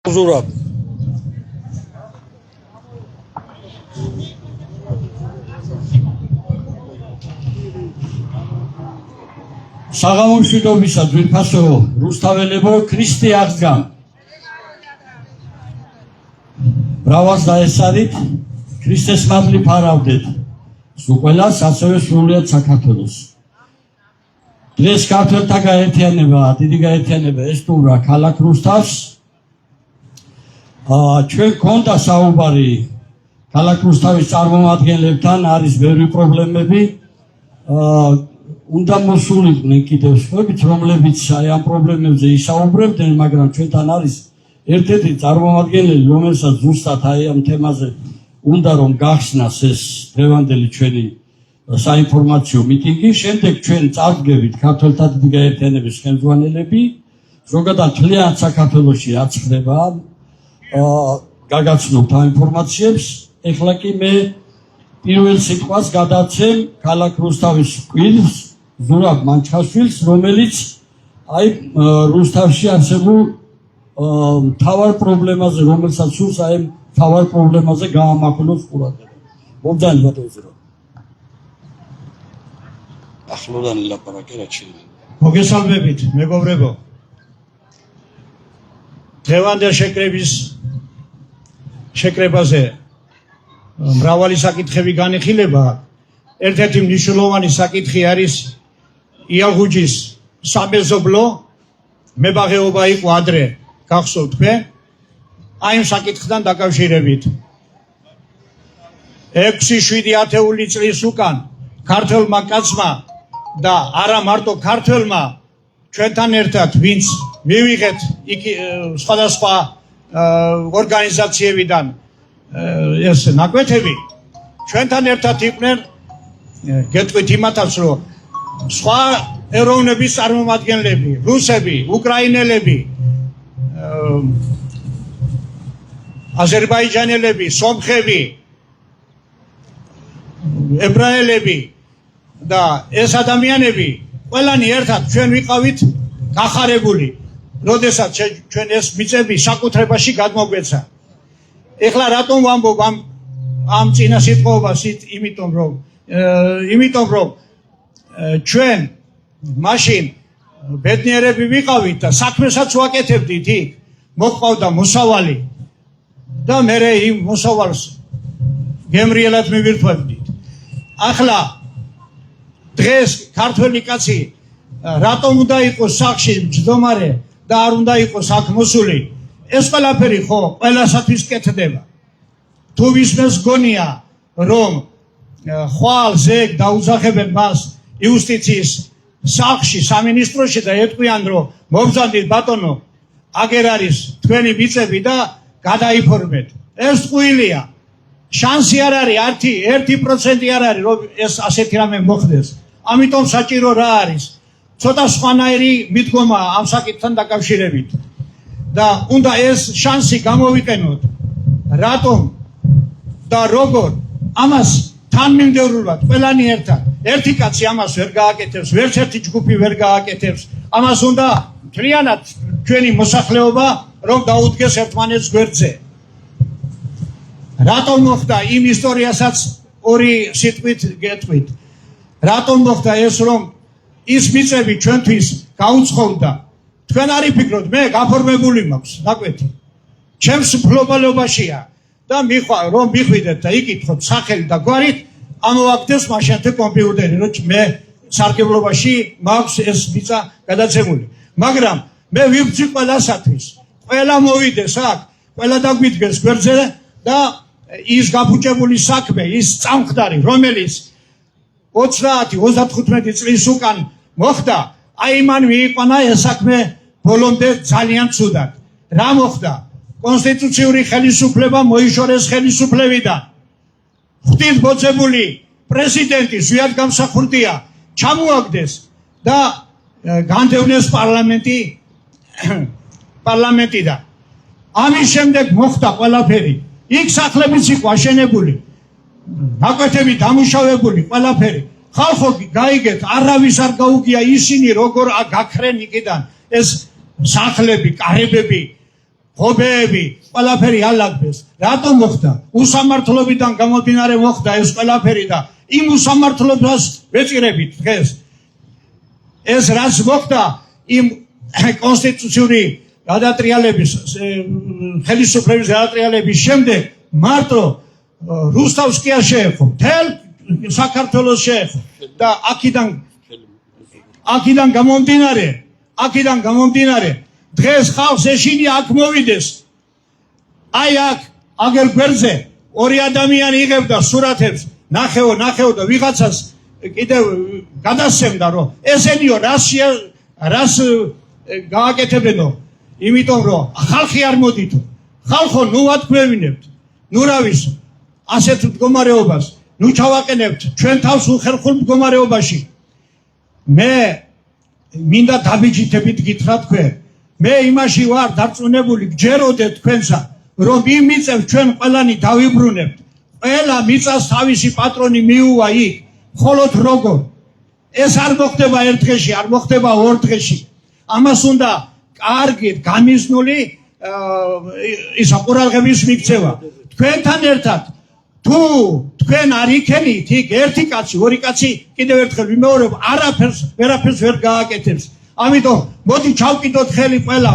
Zurab. Საღამოშვიდობისა ძვირფასო რუსთაველებო ქრისტე აღდგა. ბრავას დაესწარით ქრისტეს მადლი ფარავდეთ. სულყველას ასევე სრულიად საქართველოს. დღეს ქართველთა გაერთიანება, დიდი გაერთიანება ესტუმრა ქალაქ რუსთავს. ჩვენ გქონდა საუბარი ქალაქ რუსთავის წარმომადგენლებთან, არის ბევრი პრობლემები. უნდა მოსულიყვნენ კიდევ სხვაებიც, რომლებიც აი ამ პრობლემებზე ისაუბრებდნენ, მაგრამ ჩვენთან არის ერთ-ერთი წარმომადგენელი, რომელსაც ზუსტად აი ამ თემაზე უნდა რომ გახსნას ეს დღევანდელი ჩვენი საინფორმაციო მიტინგი. შემდეგ ჩვენ წარდგებით ქართველთა დიდი გაერთიანების ხელმძღვანელები, ზოგადად მთლიან საქართველოში რაც ხდება, გაგაცნობთ ამ ინფორმაციებს. ეხლა კი მე პირველ სიტყვას გადაცემ ქალაქ რუსთავის კვილს, ზურაბ მანჩხაშვილს, რომელიც აი რუსთავში არსებულ მთავარ პრობლემაზე, რომელსაც სურს აი მთავარ პრობლემაზე გაამახვილოს ყურადღება. მომდანი ბატონო ზურაბ. ახლოდან ლაპარაკი რა შეიძლება. მოგესალმებით, მეგობრებო. დღევანდელ შეკრებაზე მრავალი საკითხები განიხილება. ერთ-ერთი მნიშვნელოვანი საკითხი არის იალღუჯის სამეზობლო მებაღეობა იყო ადრე, გახსოვთ თქვენ? აი ამ საკითხთან დაკავშირებით 6-7 წლის უკან ქართველმა კაცმა და არა მარტო ქართველმა ჩვენთან ერთად, ვინც მივიღეთ სხვადასხვა ორგანიზაციებიდან ეს ნაკვეთები, ჩვენთან ერთად იყვნენ, გეტყვით იმათაც, რომ სხვა ეროვნების წარმომადგენლები, რუსები, უკრაინელები, აზერბაიჯანელები, სომხები, ებრაელები და ეს ადამიანები ყველანი ერთად ჩვენ ვიყავით გახარებული, როდესაც ჩვენ ეს მიწები საკუთრებაში გადმოგვეცა. ეხლა რატომ ვამბობ ამ წინა სიტყვობას? იმიტომ რომ ჩვენ მაშინ ბედნიერები ვიყავით და საქმესაც ვაკეთებდით, იქ მოყავდა მოსავალი და მე იმ მოსავალს გემრიელად მივირთვებდით. ახლა დღეს ქართველი კაცი რატომ უნდა იყოს სახლში მჯდომარე და არ უნდა იყოს აქ მოსული? ეს ყველაფერი ხო ყველასათვის კეთდება. თუ ვისმეს გონია რომ ხვალ ზეგ დაუძახებენ მას იუსტიციის სახლში, სამინისტროში და ეტყვიან რომ მობრძანდით ბატონო, აგერ არის თქვენი მიწები და გადაიფორმეთ. ეს ტყუილია. შანსი არ არის, 1% არ არის რომ ეს ასეთი რამე მოხდეს. ამიტომ საჭირო რა არის? ცოტა სხვანაირი მიდგომა ამ საკითხთან დაკავშირებით. და უნდა ეს შანსი გამოვიყენოთ. რატომ და როგორ? ამას თანმიმდევრულად ყველანი ერთად. ერთი კაცი ამას ვერ გააკეთებს, ვერც ერთი ჯგუფი ვერ გააკეთებს. ამას უნდა მთლიანად ჩვენი მოსახლეობა რომ დაუდგეს ერთმანეთს გვერდზე. რატომ მოხდა იმ ისტორიასაც ორი სიტყვით გეტყვით? რატომ მოხდა ეს რომ ის მიწები ჩვენთვის გაუცხოვდა? თქვენ არ იფიქროთ, მე გაფორმებული მაქვს ნაკვეთი. ჩემს მფლობელობაშია და რომ მიხვიდეთ და იკითხოთ სახელი და გვარით, ამოვაგდეს მაშინათე კომპიუტერი, რომ მე სარგებლობაში მაქვს ეს მიწა გადაცემული. მაგრამ მე ვიბრძი ყველასათვის. ყველა მოვიდეს აქ, ყველა დაგვიდგეს გვერდზე და ის გაფუჭებული საქმე, ის წამხდარი, რომელიც 30-35 წლის უკან მოხდა, აი მან მიიყვანა ეს საქმე ბოლომდე ძალიან ცუდად. რა მოხდა? კონსტიტუციური ხელისუფლება მოიშორეს ხელისუფლებიდან. ღვთისმოძებული პრეზიდენტი ზვიად გამსახურდია ჩამოაგდეს და განდევნეს პარლამენტიდან. ამის შემდეგ მოხდა ყველაფერი. იქ სახლებიც იყო აშენებული, ნაკვეთები დამუშავებული, ყველაფერი. ხალხო გაიგეთ, არავის არ გაუგია ისინი როგორ გაქრენ იქიდან ეს სახლები, კარებები ღობეები, ყველაფერი ალაგბეს. რატომ მოხდა? უსამართლობიდან გამომდინარე მოხდა ეს ყველაფერი და იმ უსამართლობას ვეწირებით დღეს. ეს რაც მოხდა იმ კონსტიტუციური გადატრიალების ხელისუფლების გადატრიალების შემდეგ მარტო რუსთავს კი არ შეეხო, მთელ საქართველოს შეეხო და აქედან გამომდინარე დღეს ხალხს ეშინია აქ მოვიდეს. აი აქ აგერ გვერდზე ორი ადამიანი იღებდა სურათებს, ნახეო და ვიღაცას კიდევ გადასცემდა რომ ესენიო რას გააკეთებენო, იმიტომ რომ ხალხი არ მოდითო. ხალხო, ნუ ვათქვევინებთ, ნუ რავის ასეთ მდგომარეობას, ნუ ჩავაყენებთ ჩვენ თავს უხერხულ მდგომარეობაში. მე მინდა დაბიჯითებით გითხრა თქვენ, მე იმაში ვარ დარწმუნებული, გჯეროდეთ თქვენსა, რომ იმ მიწებს ჩვენ ყველანი დავიბრუნებთ. ყველა მიწას თავისი პატრონი მიუვა იქ, მხოლოდ როგორ? ეს არ მოხდება ერთ დღეში, არ მოხდება ორ დღეში. ამას უნდა კარგით გამიზნული ისა ყურადღების მიქცევა. თქვენთან ერთად თუ თქვენ არ იქენით იქ ერთი კაცი, ორი კაცი, კიდევ ერთხელ ვიმეორებ, ვერაფერს ვერ გააკეთებს. ამიტომ მოდი ჩავკიდოთ ხელი ყველა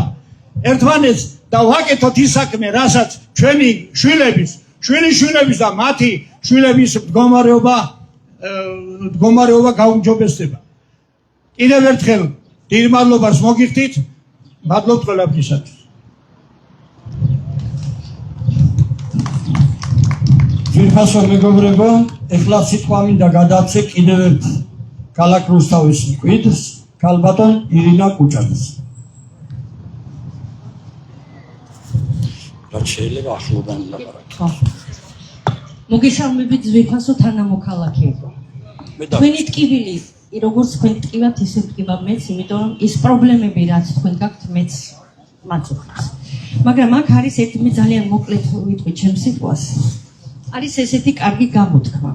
ერთმანეთს და ვაკეთოთ ის საქმე, რასაც ჩვენი შვილიშვილების და მათი შვილების მდგომარეობა გაუმჯობესდება. კიდევ ერთხელ დიდ მადლობას მოგიხდით, მადლობთ ყველაფრისათვის. ძვირფასო მეგობრებო, ეხლა სიტყვა მინდა გადავცე კიდევ ერთ ქალაქ რუსთავის მკვიდრს, ქალბატონ ირინა კუჭაძეს. რაც შეიძლება ახლობან ლაპარაკი. მოგესალმებით ძვირფასო თანამოქალაქეებო. თქვენი ტკივილი, როგორც თქვენ ტკივათ, ისე ტკივა მეც, იმიტომ რომ ის პრობლემები, რაც თქვენ გაქვთ, მეც მაწუხებს. მაგრამ აქ არის ერთი, მე ძალიან მოკლედ ვიტყვი ჩემს სიტყვას. არის ესეთი კარგი გამოთქმა.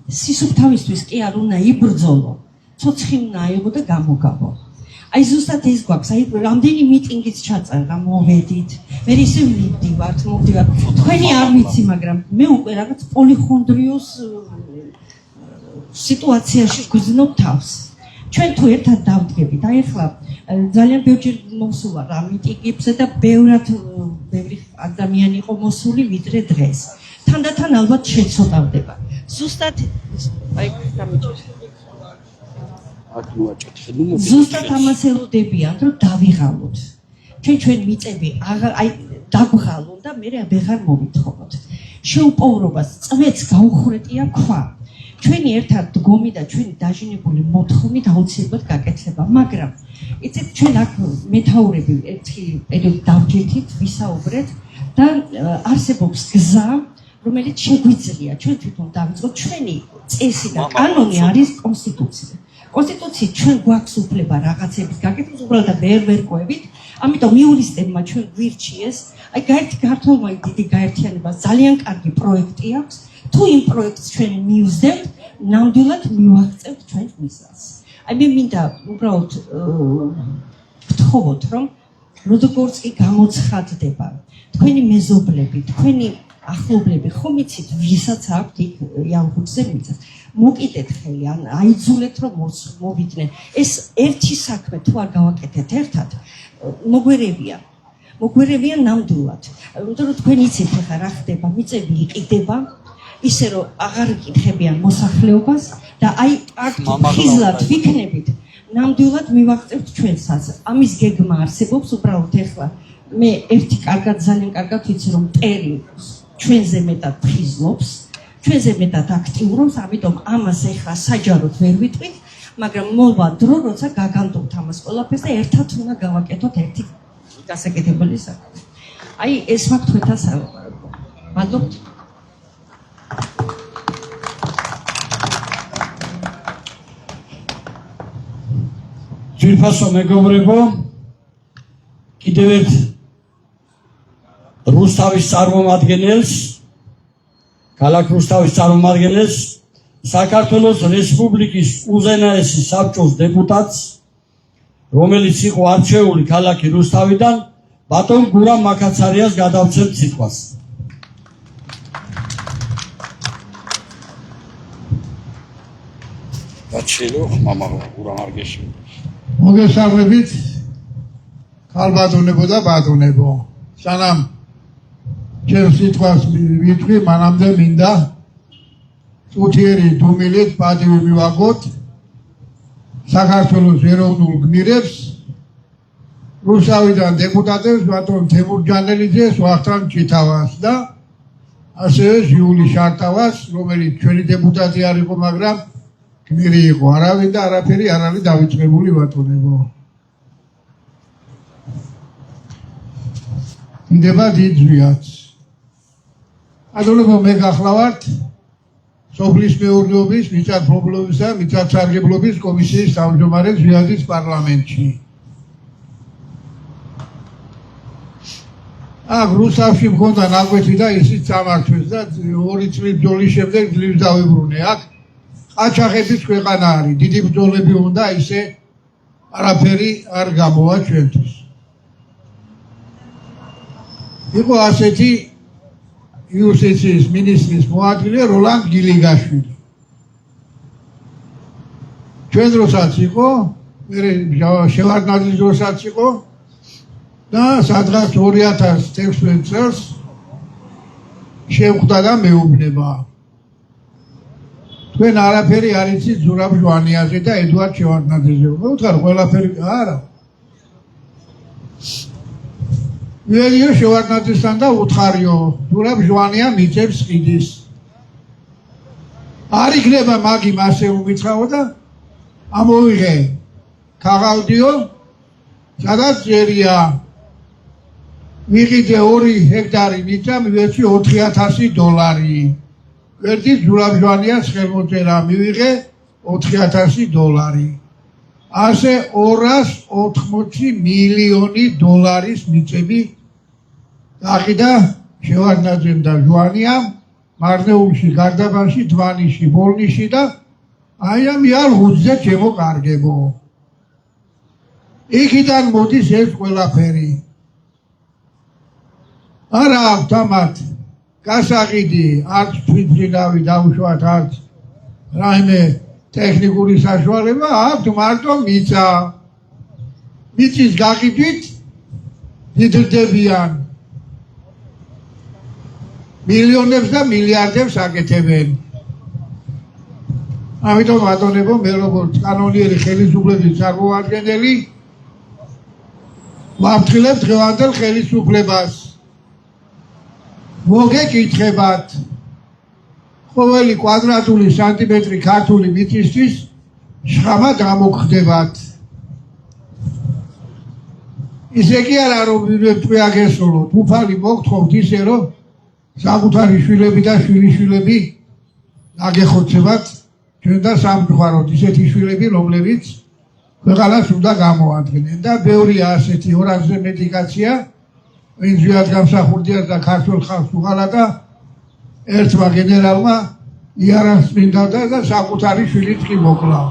სისუფთავისთვის კი არ უნდა იბრძოლო, ცოცხი უნდა აიღო და გამოგაბო. აი ზუსტად ეს გვაქვს, აი რამდენი მიტინგიც ჩაწერდა, მოვედით, მე ისე მოვდივართ. თქვენი არ ვიცი, მაგრამ მე უკვე რაღაც პოლიხონდრიოს სიტუაციაში გვიზნობ თავს. ჩვენ თუ ერთად დავდგებით, აი ახლა ძალიან ბევრჯერ მოსულა რა მიტინგებზე და ბევრი ადამიანი იყო მოსული ვიდრე დღეს. თანდათან ალბათ შეცოტავდება. ზუსტად აი დამიჯერეთ. ზუსტად ამას ელოდებიან, რომ დავიღალოთ. ჩვენ მიწები აი დაგვღალონ და მე ვეღარ მოვითხოვოთ. შეუპოვრობას წვეთს გაუხრეტია ქვა. ჩვენი ერთად დგომი და ჩვენი დაჟინებული მოთხოვნით აუცილებლად გაკეთდება, მაგრამ იცით ჩვენ აქ მეთაურები ერთი პერიოდი დავჯეთით, ვისაუბრეთ და არსებობს გზა, რომელიც შეგვიძლია ჩვენ თვითონ დავიწყოთ. ჩვენი წესი და კანონი არის კონსტიტუცია. კონსტიტუციით ჩვენ გვაქვს უფლება რაღაცების გაკეთებას, უბრალოდ ვერ ყვებით. ამიტომ იურისტებმა ჩვენ გვირჩიეს, აი გაერთი ქართულმა დიდი გაერთიანება ძალიან კარგი პროექტი აქვს. თუ იმ პროექტს ჩვენ მივსდევთ, ნამდვილად მივაღწევთ ჩვენ მიზანს. აი მე მინდა უბრალოდ გთხოვოთ, რომ როგორც კი გამოცხადდება თქვენი მეზობლები, თქვენი ახლობლები, ხომ იცით, ვისაც აქვთ იქ იალღუძზე მიწას, მოკიდეთ ხელი, ან აიძულეთ, რომ მოვიდნენ. ეს ერთი საქმე თუ არ გავაკეთეთ ერთად, მოგვერებიან ნამდვილად. იმიტომ რომ თქვენ იცით ხა რა ხდება, მიწები იყიდება, ისე რომ აღარ იკითხებიან მოსახლეობას და აი აქ ხიზლად ვიქნებით, ნამდვილად მივაღწევთ ჩვენსაც. ამის გეგმა არსებობს, უბრალოდ ეხლა მე ერთი ძალიან კარგად ვიცი, რომ მტერი ჩვენზე მეტად ხიზლობს, ჩვენზე მეტად აქტიურობს, ამიტომ ამას ეხლა საჯაროდ ვერ ვიტყვით, მაგრამ მოვა დრო, როცა გაგანდობთ ამას ყველაფერს და ერთად უნდა გავაკეთოთ ერთი გასაკეთებელი საქმე. აი ეს მაქვს თქვენთან სალაპარაკო. მადლობთ. ძვირფასო მეგობრებო, კიდევ ერთ რუსთავის წარმომადგენელს, ქალაქ რუსთავის წარმომადგენელს, საქართველოს რესპუბლიკის უზენაესი საბჭოს დეპუტატს, რომელიც იყო არჩეული ქალაქი რუსთავიდან, ბატონ გურამ მაკაცარიას გადავცემთ სიტყვას. გაჩილო მამა გურამ არგეში. მოგესალმებით ქალბატონებო და ბატონებო. სანამ ჩემ სიტყვას ვიტყვი, მანამდე მინდა წუთიერი დუმილით პატივი მივაგოთ საქართველოს ეროვნულ გმირებს, რუსთავიდან დეპუტატებს, ბატონ თემურ ჯანელიძეს, ვახტანგ ჭითავას და ასევე ჟიული შარტავას, რომელიც ჩვენი დეპუტატი არ იყო, მაგრამ გმირი იყო. არავინ და არაფერი არ არის დავიწყებული, ბატონებო. მინდება დიდ ზვიათს. ბატონებო, მე გახლავართ სოფლის მეურნეობის, მიწათმფლობელობის და მიწათსარგებლობის კომისიის თავმჯდომარე ზვიათის პარლამენტში. აქ რუსთავში მქონდა ნაკვეთი და ისიც წამართვეს და 2 წლის ბრძოლის შემდეგ ძლივს დავიბრუნე. აქ ყაჩაღების ქვეყანა არის, დიდი ბრძოლები უნდა, ისე არაფერი არ გამოვა ჩვენთვის. იყო ასეთი იუსტიციის მინისტრის მოადგილე როლანდ გილიგაშვილი. ჩვენ დროსაც იყო, შევარდნაძის დროსაც იყო და სადღაც 2016 წელს შევხვდა და მეუბნება. თქვენ არაფერი არ იცით ზურაბ ჟვანიაზე და ედუარდ შევარდნაძეზე. მოვუთხარ, ყველაფერი არა. ვიელიო შევარდნაძესთან და უთხარიო, ზურაბ ჟვანია მიწებს ყიდის. არ იქნება მაგი მასე უმიცხაო და ამოვიღე ქაღალდიო, სადაც წერია მიყიდე 2 ჰექტარი მიწა, მივეცი $4,000. ერთი ზურაბ ჟვანიას ხელმოწერა მივიღე $4,000. ასე $280 მილიონი მიწები გაყიდა შევარდნაძემ და ჟვანიამ მარნეულში, გარდაბანში, დვანიში, ბოლნიში და აი ამ იალღუძზე ჩემო კარგებო. იქიდან მოდის ეს ყველაფერი. არა აქვთ ამათ გასაყიდი, არც თვითმფრინავი დაუშვათ, არც რაიმე ტექნიკური საშუალება, აქვთ მარტო მიწა. მიწის გაყიდვით დიდრდებიან. მილიონებს და მილიარდებს აკეთებენ. ამიტომ ბატონებო, მე როგორც კანონიერი ხელისუფლების წარმომადგენელი ვაფრთხილებ დღევანდელ ხელისუფლებას. მოგეკითხებათ, ყოველი კვადრატული სანტიმეტრი ქართული მიწისთვის შხამად გამოგხდებათ. ისე კი არა, რომ თქვი აგესრულოთ, უფალი მოგთხოვთ ისე, რომ საკუთარი შვილები და შვილიშვილები აგეხოცებათ ჩვენ და სამწუხაროდ ისეთი შვილები, რომლებიც ქვეყანას უნდა გამოადგენენ და ბევრია ასეთი 200-ზე მეტი კაცია, ვინც ზვიად გამსახურდიათ და ქართულ ხალხს უღალა და ერთმა გენერალმა იარაღს მინდოდა და საკუთარი შვილიც კი მოკლა.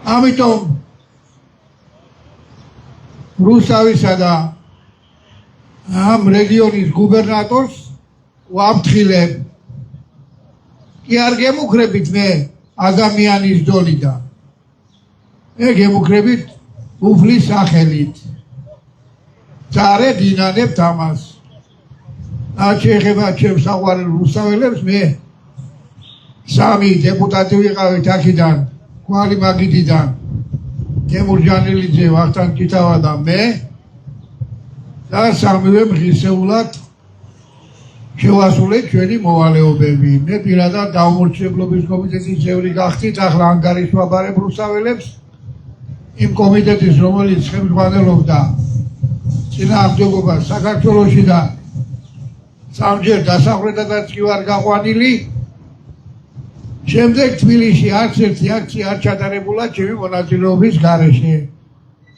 ამიტომ რუსთავისა და ამ რეგიონის გუბერნატორს ვაფრთხილებ. კი არ გემუქრებით მე ადამიანის დონიდან. მე გემუქრებით უფლის სახელით. ძარე დინანებთ ამას. რაც შეეხება ჩემს საყვარელ რუსთაველებს, მე 3 დეპუტატი ვიყავით აქედან, კვალი მაგიდიდან, თემურ ჯანელიძე, ვახტანგ ჭითავა და მე და 3-ვე ღირსეულად შევასრულეთ ჩვენი მოვალეობები. მე პირადად დაუმორჩილებლობის კომიტეტის წევრი გახდით, ახლა ანგარიშს ვაბარებ რუსთაველებს იმ კომიტეტის, რომელიც ხელმძღვანელობდა წინააღმდეგობას საქართველოში და სამჯერ დასახლებადაც კი ვარ გაყვანილი. შემდეგ თბილისში არც ერთი აქცია არ ჩატარებულა ჩემი მონაწილეობის გარეშე.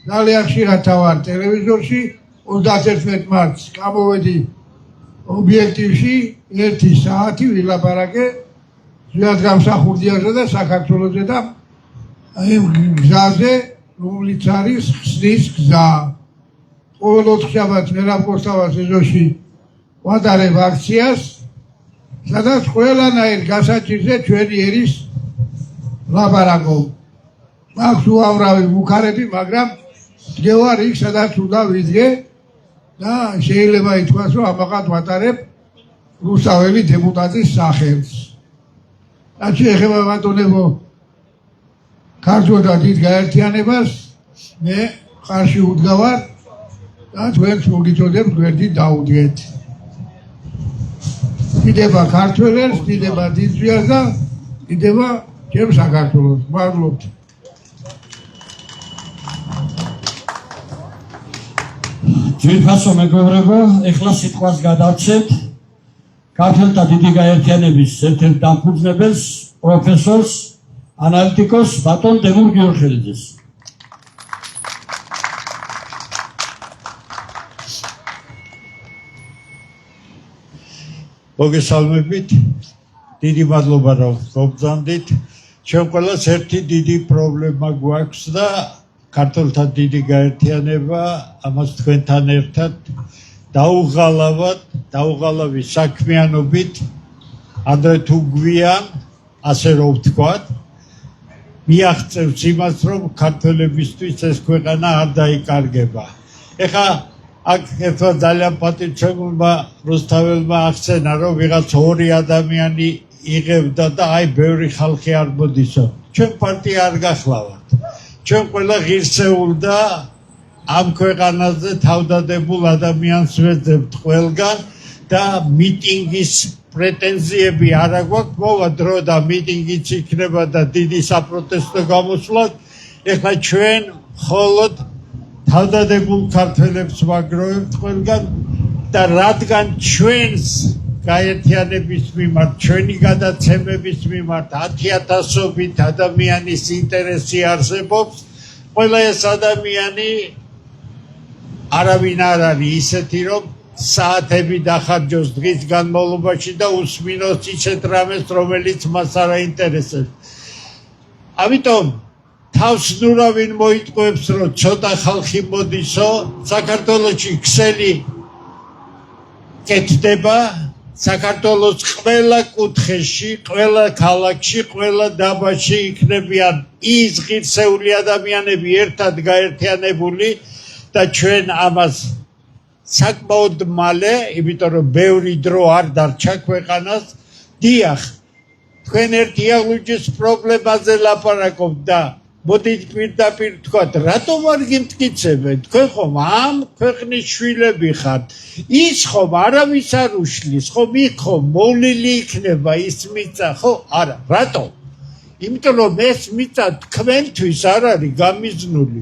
ძალიან ხშირად ვარ ტელევიზორში, 31 მარტს გამოვედი ობიექტივში 1 საათი ვილაპარაკე ზვიად გამსახურდიაზე და საქართველოზე და იმ გზაზე რომლიც არის ხსნის გზა. ყოველ ოთხშაბათს ვერაფროსთავას ეზოში ვატარებ აქციას, სადაც ყველანაირ გასაჭირზე ჩვენი ერის ლაპარაკობ. მაქვს უამრავი მუქარები, მაგრამ ვდგევარ იქ, სადაც უნდა ვიდგე და შეიძლება ითქვას, რომ ამაყად ვატარებ რუსთაველი დეპუტატის სახელს. რაც შეეხება ბატონებო ქართველთა დიდ გაერთიანებას, მე ხარში ვდგავარ და თქვენს მოგიწოდებთ გვერდით დაუდგეთ. დიდება ქართველებს, დიდება დიდძვიას და დიდება ჩემ საქართველოს. მადლობთ. ძვირფასო მეგობრებო, ეხლა სიტყვას გადავცემთ ქართველთა დიდი გაერთიანების ერთ-ერთ დამფუძნებელს, პროფესორს, ანალიტიკოს ბატონ დემურ გიორხელიძეს. მოგესალმებით, დიდი მადლობა რომ მოგზანდით. ჩვენ ყველას ერთი დიდი პრობლემა გვაქვს და ქართველთა დიდი გაერთიანება ამას თქვენთან ერთად დაუღალავი საქმიანობით, ადრე თუ გვიან, ასე რომ ვთქვათ, მიაღწევს იმას, რომ ქართველებისთვის ეს ქვეყანა არ დაიკარგება. ეხლა აქ ერთმა ძალიან პატივცემულმა რუსთაველმა ახსენა, რომ ვიღაც ორი ადამიანი იღებდა და აი ბევრი ხალხი არ მოდისო. ჩვენ პარტია არ გახლავართ. ჩვენ ყველა ღირსეულ და ამ ქვეყანაზე თავდადებულ ადამიანს ვეძებთ ყველგან და მიტინგის პრეტენზიები არ აგვაქვს. მოვა დრო და მიტინგიც იქნება და დიდი საპროტესტო გამოსვლა. ეხლა ჩვენ მხოლოდ თავდადებულ ქართველებს ვაგროვებთ ყველგან და რადგან ჩვენს გაერთიანების მიმართ, ჩვენი გადაცემების მიმართ 10,000-ობით ადამიანის ინტერესი არსებობს, ყველა ეს ადამიანი არავინ არ არის ისეთი, რომ საათები დახარჯოს დღის განმავლობაში და უსმინოს ისეთ რამეს, რომელიც მას არ აინტერესებს. ამიტომ თავს ნურავინ მოიტყუებს, რომ ცოტა ხალხი მოდისო, საქართველოში ქსელი კეთდება, საქართველოს ყველა კუთხეში, ყველა ქალაქში, ყველა დაბაში იქნებიან ის ღირსეული ადამიანები ერთად გაერთიანებული და ჩვენ ამას საკმაოდ მალე, იმიტომ რომ ბევრი დრო არ დარჩა ქვეყანას, დიახ, თქვენ ერთი აღლუჯის პრობლემაზე ლაპარაკობთ და მოდით პირდაპირ თქვათ, რატომ არ გიმტკიცებენ? თქვენ ხომ ამ ქვეყნის შვილები ხართ. ის ხომ არავის არ უშლის, ხომ იქ ხომ მოვლილი იქნება ის მიწა, ხო? არა, რატომ? იმიტომ რომ ეს მიწა თქვენთვის არ არის გამიზნული.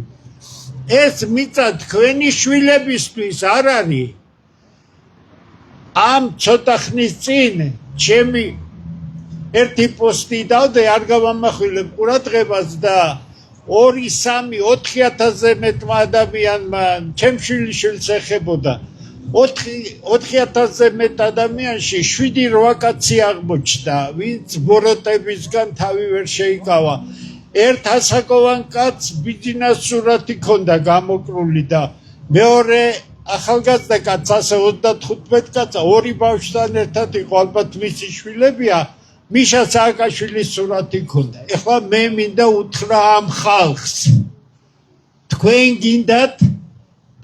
ეს მიწა თქვენი შვილებისთვის არ არის. ამ ცოტა ხნის წინ ჩემი ერთი პოსტი დავდე, არ გავამახვილებ ყურადღებას და 2-3-4,000-ზე მეტმა ადამიანმა ჩემ შვილიშვილს ეხებოდა. 4,000-ზე მეტ ადამიანში 7-8 კაცი აღმოჩნდა, ვინც ბოროტებისგან თავი ვერ შეიკავა. ერთ ასაკოვან კაცს ბიძინას სურათი ჰქონდა გამოკრული და მეორე ახალგაზრდა კაცს ასე 35 კაცს, ორი ბავშვთან ერთად იყო, ალბათ მისი შვილებია. მიშა სააკაშვილის სურათი ჰქონდა. ეხლა მე მინდა უთხრა ამ ხალხს. თქვენ გინდათ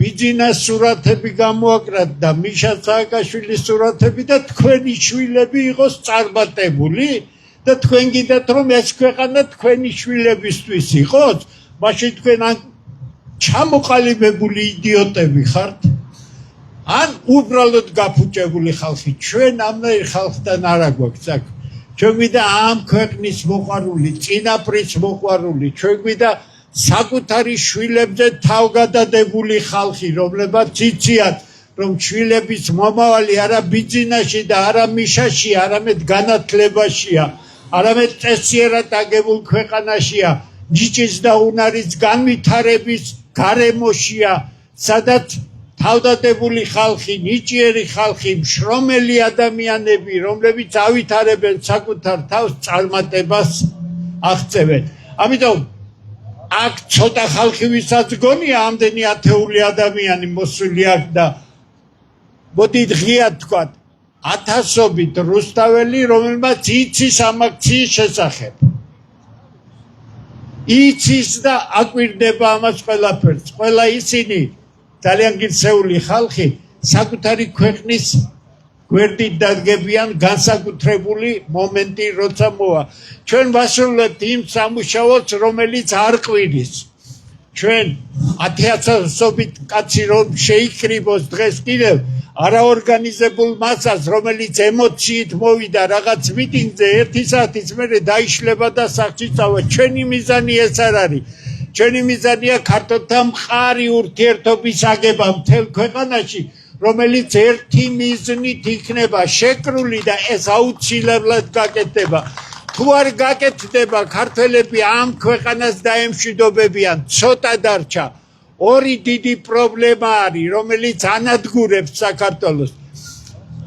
ბიძინას სურათები გამოაკრათ და მიშა სააკაშვილის სურათები და თქვენი შვილები იყოს წარმატებული და თქვენ გინდათ რომ ეს ქვეყანა თქვენი შვილებისთვის იყოს, მაშინ თქვენ ან ჩამოყალიბებული იდიოტები ხართ, ან უბრალოდ გაფუჭებული ხალხი. ჩვენ ამნაირ ხალხთან არ აგვაქვს საქმე. ჩვენ გვინდა ამ ქვეყნის მოყვარული, წინაპრის მოყვარული, ჩვენ გვინდა საკუთარი შვილებზე თავგადადებული ხალხი, რომლებაც იციან, რომ შვილების მომავალი არა ბიძინაში და არა მიშაში, არამედ განათლებაშია, არამედ წესიერად აგებულ ქვეყანაშია, ნიჭის და უნარის განვითარების გარემოშია, სადაც თავდადებული ხალხი, ნიჭიერი ხალხი, მშრომელი ადამიანები, რომლებიც ავითარებენ საკუთარ თავს, წარმატებას აღწევენ. ამიტომ აქ ცოტა ხალხი ვისაც გონია ამდენი ათეული ადამიანი მოსული აქ და მოდი ღია თქვათ ათასობით რუსთაველი რომელმაც იცის ამ აქციის შესახებ იცის და აკვირდება ამას ყველაფერს ყველა ისინი ძალიან გირჩეული ხალხი საკუთარი ქვეყნის გვერდით დადგებიან განსაკუთრებული მომენტი როცა მოვა ჩვენ ვასრულებთ იმ სამუშაოს რომელიც არ ყვირის ჩვენ 10,000-ობით კაცი რომ შეიკრიბოს დღეს კიდევ არაორგანიზებულ მასას რომელიც ემოციით მოვიდა რაღაც მიტინგზე 1 საათის მერე დაიშლება და სახლში წავა ჩვენი მიზანი ეს არ არის ჩვენი მიზანია ქართველთა მყარი ურთიერთობის აგება მთელ ქვეყანაში რომელიც ერთი მიზნით იქნება შეკრული და ეს აუცილებლად გაკეთდება თუ არ გაკეთდება ქართველები ამ ქვეყანას დაემშვიდობებიან ცოტა დარჩა ორი დიდი პრობლემა არის რომელიც ანადგურებს საქართველოს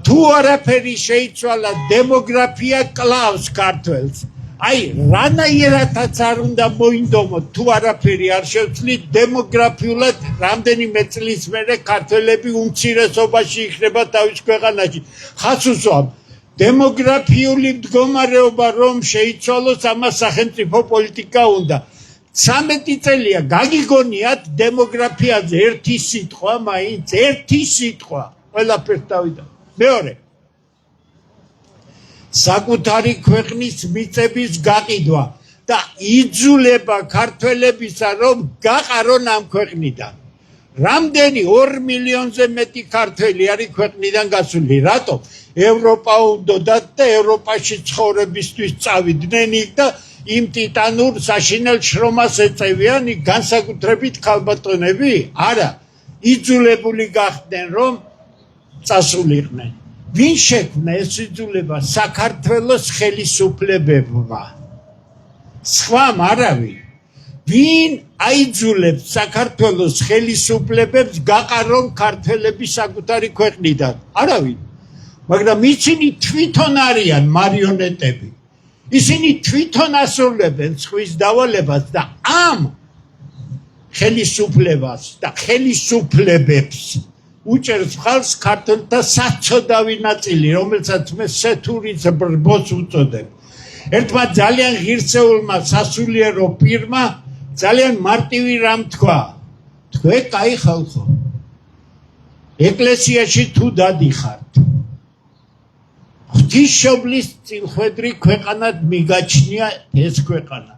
თუ არაფერი შეიცვალა დემოგრაფია კლავს ქართველს აი რანაირადაც არ უნდა მოინდომოთ თუ არაფერი არ შევცვლით დემოგრაფიულად რამდენიმე წლის მერე ქართველები უმცირესობაში იქნება თავის ქვეყანაში ხას უსვამ დემოგრაფიული მდგომარეობა რომ შეიცვალოს ამას სახელმწიფო პოლიტიკა უნდა 13 წელია გაგიგონიათ დემოგრაფიაზე ერთი სიტყვა მაინც ერთი სიტყვა ყველაფერს დავიდა მეორე საკუთარი ქვეყნის მიწების გაყიდვა და იძულება ქართველებისა რომ გაყარონ ამ ქვეყნიდან რამდენი 2 მილიონზე მეტი ქართველი არის ქვეყნიდან გასული რატო ევროპა უნდათ და ევროპაში ცხოვრებისთვის წავიდნენ იქ და იმ ტიტანურ საშინელ შრომას ეწევიან იქ განსაკუთრებით ქალბატონები არა იძულებული გახდნენ რომ წასულიყვნენ ვინ შექმნა ეს იძულება საქართველოს ხელისუფლებებმა სხვამ არავინ ვინ აიძულებს საქართველოს ხელისუფლებებს გაყარონ ქართველები საკუთარი ქვეყნიდან არავინ მაგრამ ისინი თვითონ არიან მარიონეტები ისინი თვითონ ასრულებენ სხვის დავალებას და ამ ხელისუფლებას და ხელისუფლებებს უჭერს ხალხს ქართველთა საცოდავი ნაწილი რომელსაც მე სეთურის ბრბოს უწოდებ ერთმა ძალიან ღირსეულმა სასულიერო პირმა ძალიან მარტივი რამ თქვა თქვენ კაი ხალხო ეკლესიაში თუ დადიხართ ღვთისმშობლის წილხვედრი ქვეყანად მიგაჩნია ეს ქვეყანა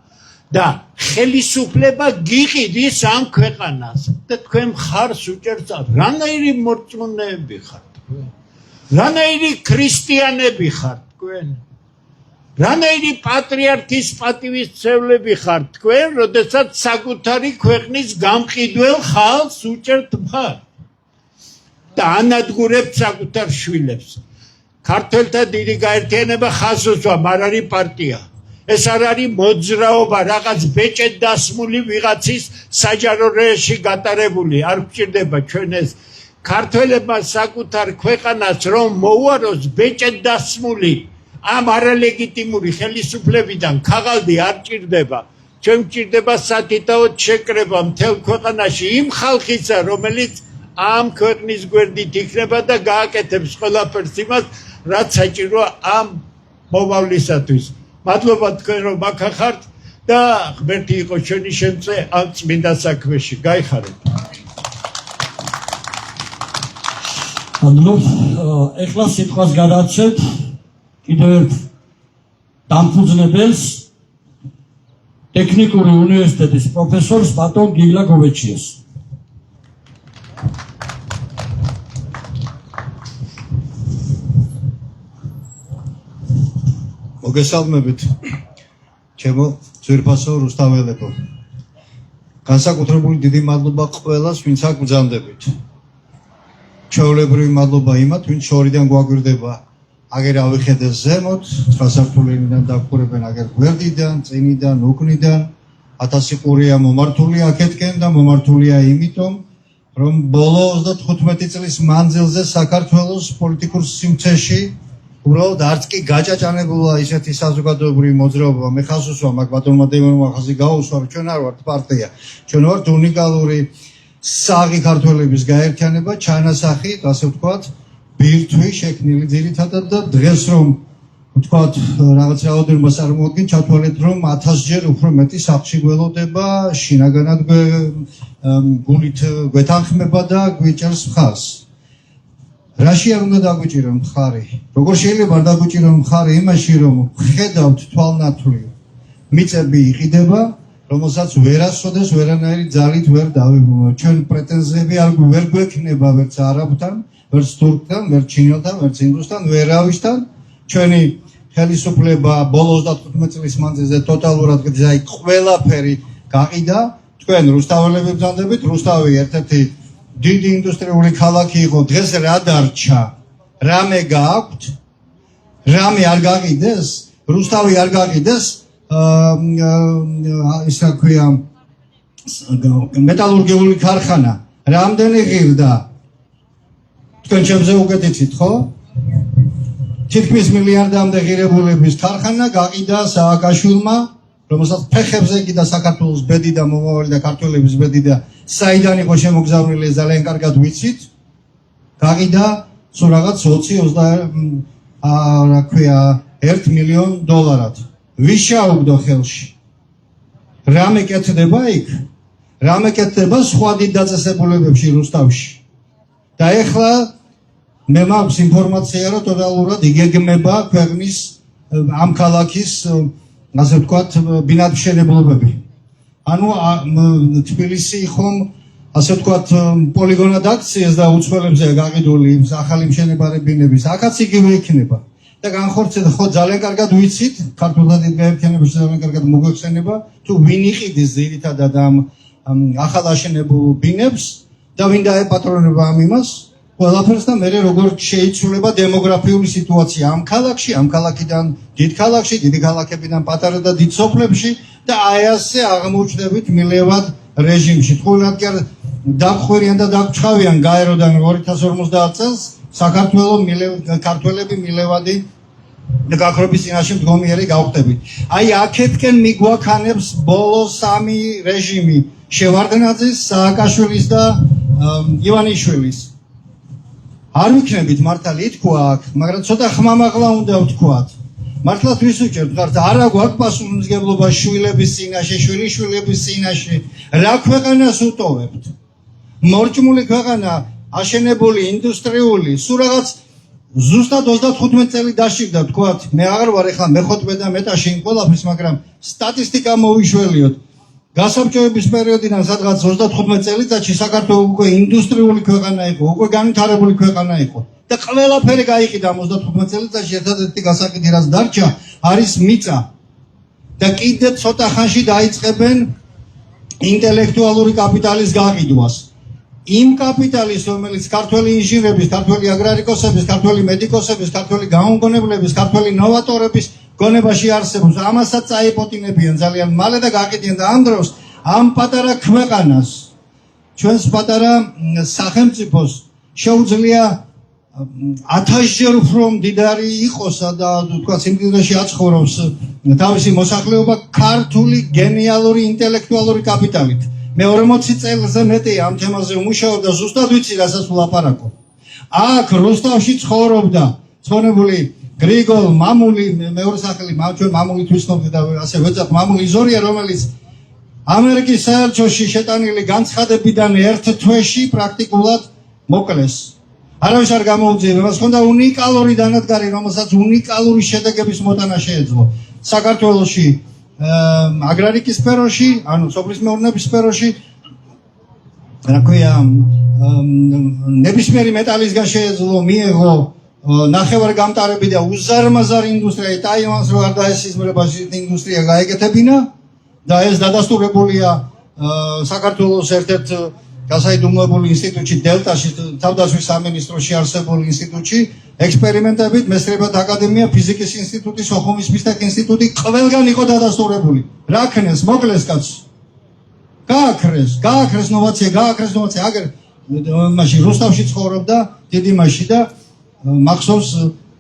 და ხელისუფლება გიყიდის ამ ქვეყანას და თქვენ მხარს უჭერთ რანაირი მორწმუნეები ხართ თქვენ რანაირი ქრისტიანები ხართ თქვენ რანაირი პატრიარქის პატივისცემლები ხართ თქვენ როდესაც საკუთარი ქვეყნის გამყიდველ ხალხს უჭერთ მხარს და ანადგურებთ საკუთარ შვილებს ქართველთა დიდი გაერთიანება ხაზს უსვამ არ არის პარტია ეს არ არის მოძრაობა რაღაც ბეჭედ დასმული ვიღაცის საჯარო რეჟში გატარებული არ გვჭირდება ჩვენ ეს ქართველებმა საკუთარ ქვეყანას რომ მოუაროს ბეჭედ დასმული ამ არალეგიტიმური ხელისუფლებიდან ქაღალდი არ ჭირდება ჩვენ გვჭირდება სათითაოდ შეკრება მთელ ქვეყანაში იმ ხალხისა რომელიც ამ ქვეყნის გვერდით იქნება და გააკეთებს ყველაფერს იმას რაც საჭიროა ამ მომავლისათვის მადლობა თქვენ რომ აქ ხართ და ღმერთი იყო ჩვენი შემწე ამ წმინდა საქმეში გაიხარეთ მადლობ ეხლა სიტყვას გადაცეთ კიდევ ერთ დამფუძნებელს ტექნიკური უნივერსიტეტის პროფესორს ბატონ გიგლა გოვეჩიას მოგესალმებით ჩემო ძვირფასო რუსთაველებო განსაკუთრებული დიდი მადლობა ყველას ვინც აქ ბრძანდებით ჩვეულებრივი მადლობა იმათ ვინც შორიდან გვაგვირდება აგერ ავიხედეს ზემოთ 9 სართულიდან დაგხურებენ აგერ გვერდიდან წინიდან უკნიდან 1000 ყურია მომართული აქეთკენ და მომართულია იმიტომ რომ ბოლო 35 წლის მანძილზე საქართველოს პოლიტიკურ სიმცეში უბრალოდ არც კი გაჭაჭანებულა ისეთი საზოგადოებრივი მოძრაობა მე ხალხს უსვამ მაგ ბატონმა დემონმა ხაზი გაუსვა რომ ჩვენ არ ვართ პარტია ჩვენ ვართ უნიკალური საღი ქართველების გაერთიანება ჩანასახი ასე ვთქვათ ბირთვი შექმნილი ძირითადად და დღეს რომ ვთქვათ რაღაც რაოდენობას წარმოადგენს ჩათვალეთ რომ 1000-ჯერ უფრო მეტი სახლში გველოდება შინაგანად გულით გვეთანხმება და გვიჭერს მხარს რაში არ უნდა დაგვიჭირო მხარი როგორ შეიძლება არ დაგვიჭირო მხარი იმაში რომ ხედავთ თვალნათვლი მიწები იყიდება რომელსაც ვერასოდეს ვერანაირი ძალით ვერ დავიბრუნოთ ჩვენ პრეტენზიები ვერ გვექნება ვერც არაბთან ვერც თურქთან ვერც ჩინელთან ვერც ინდუსთან ვერავისთან ჩვენი ხელისუფლება ბოლოს 15 წლის მანძილზე ტოტალურად აი ყველაფერი გაყიდა თქვენ რუსთაველები ბრძანდებით რუსთავი ერთ-ერთი დიდი ინდუსტრიული ქალაქი იყო დღეს რა დარჩა რამე გააქვთ რამე არ გაყიდეს რუსთავი არ გაყიდეს ისა ქვია მეტალურგიული ქარხანა რამდენი ღირდა თქვენ ჩემზე უკეთեցით ხო თითქმის მილიარდამდე ღირებულების ქარხანა გაყიდა სააკაშვილმა რომელსაც ფეხებზე კიდე საქართველოს ბედი და მომავალი და ქართველების ბედი და საიდან იყო შემოგზავნილი ძალიან კარგად ვიცით გაყიდა სულ რაღაც 20-20 რა ქვია $1 მილიონ ვის შეაუგდო ხელში რამე კეთდება იქ რამე კეთდება სხვა დიდ დაწესებულებებში რუსთავში და ეხლა მე მაქვს ინფორმაცია რომ ტოტალურად იგეგმება ქვეყნის ამ ქალაქის ასე ვთქვათ ბინადმშენებლობები ანუ თბილისი ხომ ასე ვთქვათ პოლიგონად აქციეს და უცხოელებზეა გაყიდული ახალი მშენებარებინების აქაც იგივე იქნება და განხორციელდა ხო ძალიან კარგად ვიცით ქართულთა დიდ გაერთიანებაში ძალიან კარგად მოგვეხსენება თუ ვინ იყიდის ძირითადად ამ ახალ აშენებულ ბინებს და ვინ დაეპატრონება ამ იმას ყველაფერს და მე როგორ შეიცვლება დემოგრაფიული სიტუაცია ამ ქალაქში ამ ქალაქიდან დიდ ქალაქში დიდი ქალაქებიდან პატარა და დიდ სოფლებში და აი ასე აღმოჩნდებით მილევად რეჟიმში თქვენად კი არ დაგხვერიან და დაგჩხავიან გაეროდან 2050 წელს საქართველოს ქართველები მილევადი გაქრობის წინაშე მდგომიერი გავხდებით. აი აქეთკენ მიგვაქანებს ბოლო სამი რეჟიმი შევარდნაძის, სააკაშვილის და ივანიშვილის. არ ვიქნებით მართალი თქვა აქ, მაგრამ ცოტა ხმამაღლა უნდა ვთქვათ. მართლაც ვისუჭერთ, ხართ არა გვაქვს პასუხისმგებლობა შვილების წინაშე, შვილიშვილების წინაშე. რა ქვეყანას უტოვებთ? მორჭმული ქვეყანა, აშენებული, ინდუსტრიული, სულ რაღაც ზუსტად 35 წელი დაშირდა თქვათ. მე აღარ ვარ ეხლა მე-15 და მეტაში იმ ყველაფრის, მაგრამ სტატისტიკა მოვიშველიოთ. გასაბჭოების პერიოდიდან სადღაც 35 წელიწადში საქართველოს უკვე ინდუსტრიული ქვეყანა იყო, უკვე განვითარებული ქვეყანა იყო. და ყველაფერი გაიყიდა 35 წელიწადში ერთადერთი გასაყიდი რაც დარჩა არის მიწა. და კიდე ცოტა ხანში დაიწყებენ ინტელექტუალური კაპიტალის გაყიდვას. იმ კაპიტალის, რომელიც ქართველი ინჟინრების, ქართველი აგრარიკოსების, ქართველი მედიკოსების, ქართველი გამომგონებლების, ქართველი ნოვატორების გონებაში არსებობს, ამასაც წაეპოტინებიან ძალიან მალე და გაყიდიან და ამ დროს ამ პატარა ქვეყანას, ჩვენს პატარა სახელმწიფოს შეუძლია 1000-ჯერ უფრო მდიდარი იყოსა და თქვა სიმდიდრეში აცხოვროს თავისი მოსახლეობა ქართული გენიალური ინტელექტუალური კაპიტალით. მე 40 წელზე მეტი ამ თემაზე ვმუშაობ და ზუსტად ვიცი რასაც ვლაპარაკობ. აქ რუსთავში ცხოვრობდა ცხოვრებული გრიგოლ მამული, მეორე სახელი ჩვენ მამულით ვიცნობდი და ასე ვეძახ მამული ზორია, რომელიც ამერიკის საელჩოში შეტანილი განცხადებიდან ერთ თვეში პრაქტიკულად მოკლეს. არავის არ გამოუძიება, მას ჰქონდა უნიკალური დანადგარი, რომელსაც უნიკალური შედეგების მოტანა შეეძლო. საქართველოში აგრარიკის სფეროში, ანუ სოფლის მეურნეობის სფეროში, რა ქვია, ნებისმიერი მეტალისგან შეეძლო, მიეღო ნახევარგამტარები და უზარმაზარი ინდუსტრია, ტაივანს რო არ დაესიზმრება ინდუსტრია გაეკეთებინა და ეს დადასტურებულია საქართველოს ერთ-ერთ გასაიდუმლოებული ინსტიტუტში დელტაში, თავდაცვის სამინისტროში არსებულ ინსტიტუტში, ექსპერიმენტებით მესწრებათა აკადემია, ფიზიკის ინსტიტუტი, სოხუმის მისთაკ ინსტიტუტი ყველგან იყო დადასტურებული. რა ქნეს, მოკლეს კაცს. გააქრეს ნოვაცია, აგერ მაშინ რუსთავში ცხოვრობდა დიდი მასში და მახსოვს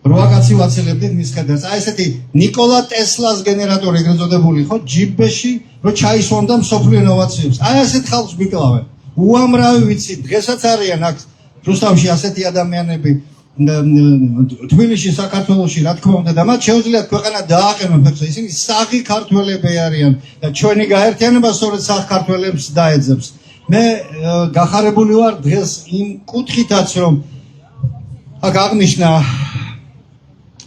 8 კაცი ვაცელებდით მის ხედავს. აი ესეთი ნიკოლა ტესლას გენერატორი ეგრეთ წოდებული ხო ჯიბეში რომ ჩაისვამდა მსოფლიო ინოვაციებს. აი ესეთ ხალხს მიკლავენ. უამრავი ვიცი დღესაც არიან აქ რუსთავში ასეთი ადამიანები თბილისში საქართველოში რა თქმა უნდა და მათ შეუძლიათ ქვეყანა დააყენონ ფეხზე. ისინი საღი ქართველები არიან და ჩვენი გაერთიანება სწორედ საღ ქართველებს დაეძებს. მე გახარებული ვარ დღეს იმ კუთხითაც რომ აქ აღნიშნა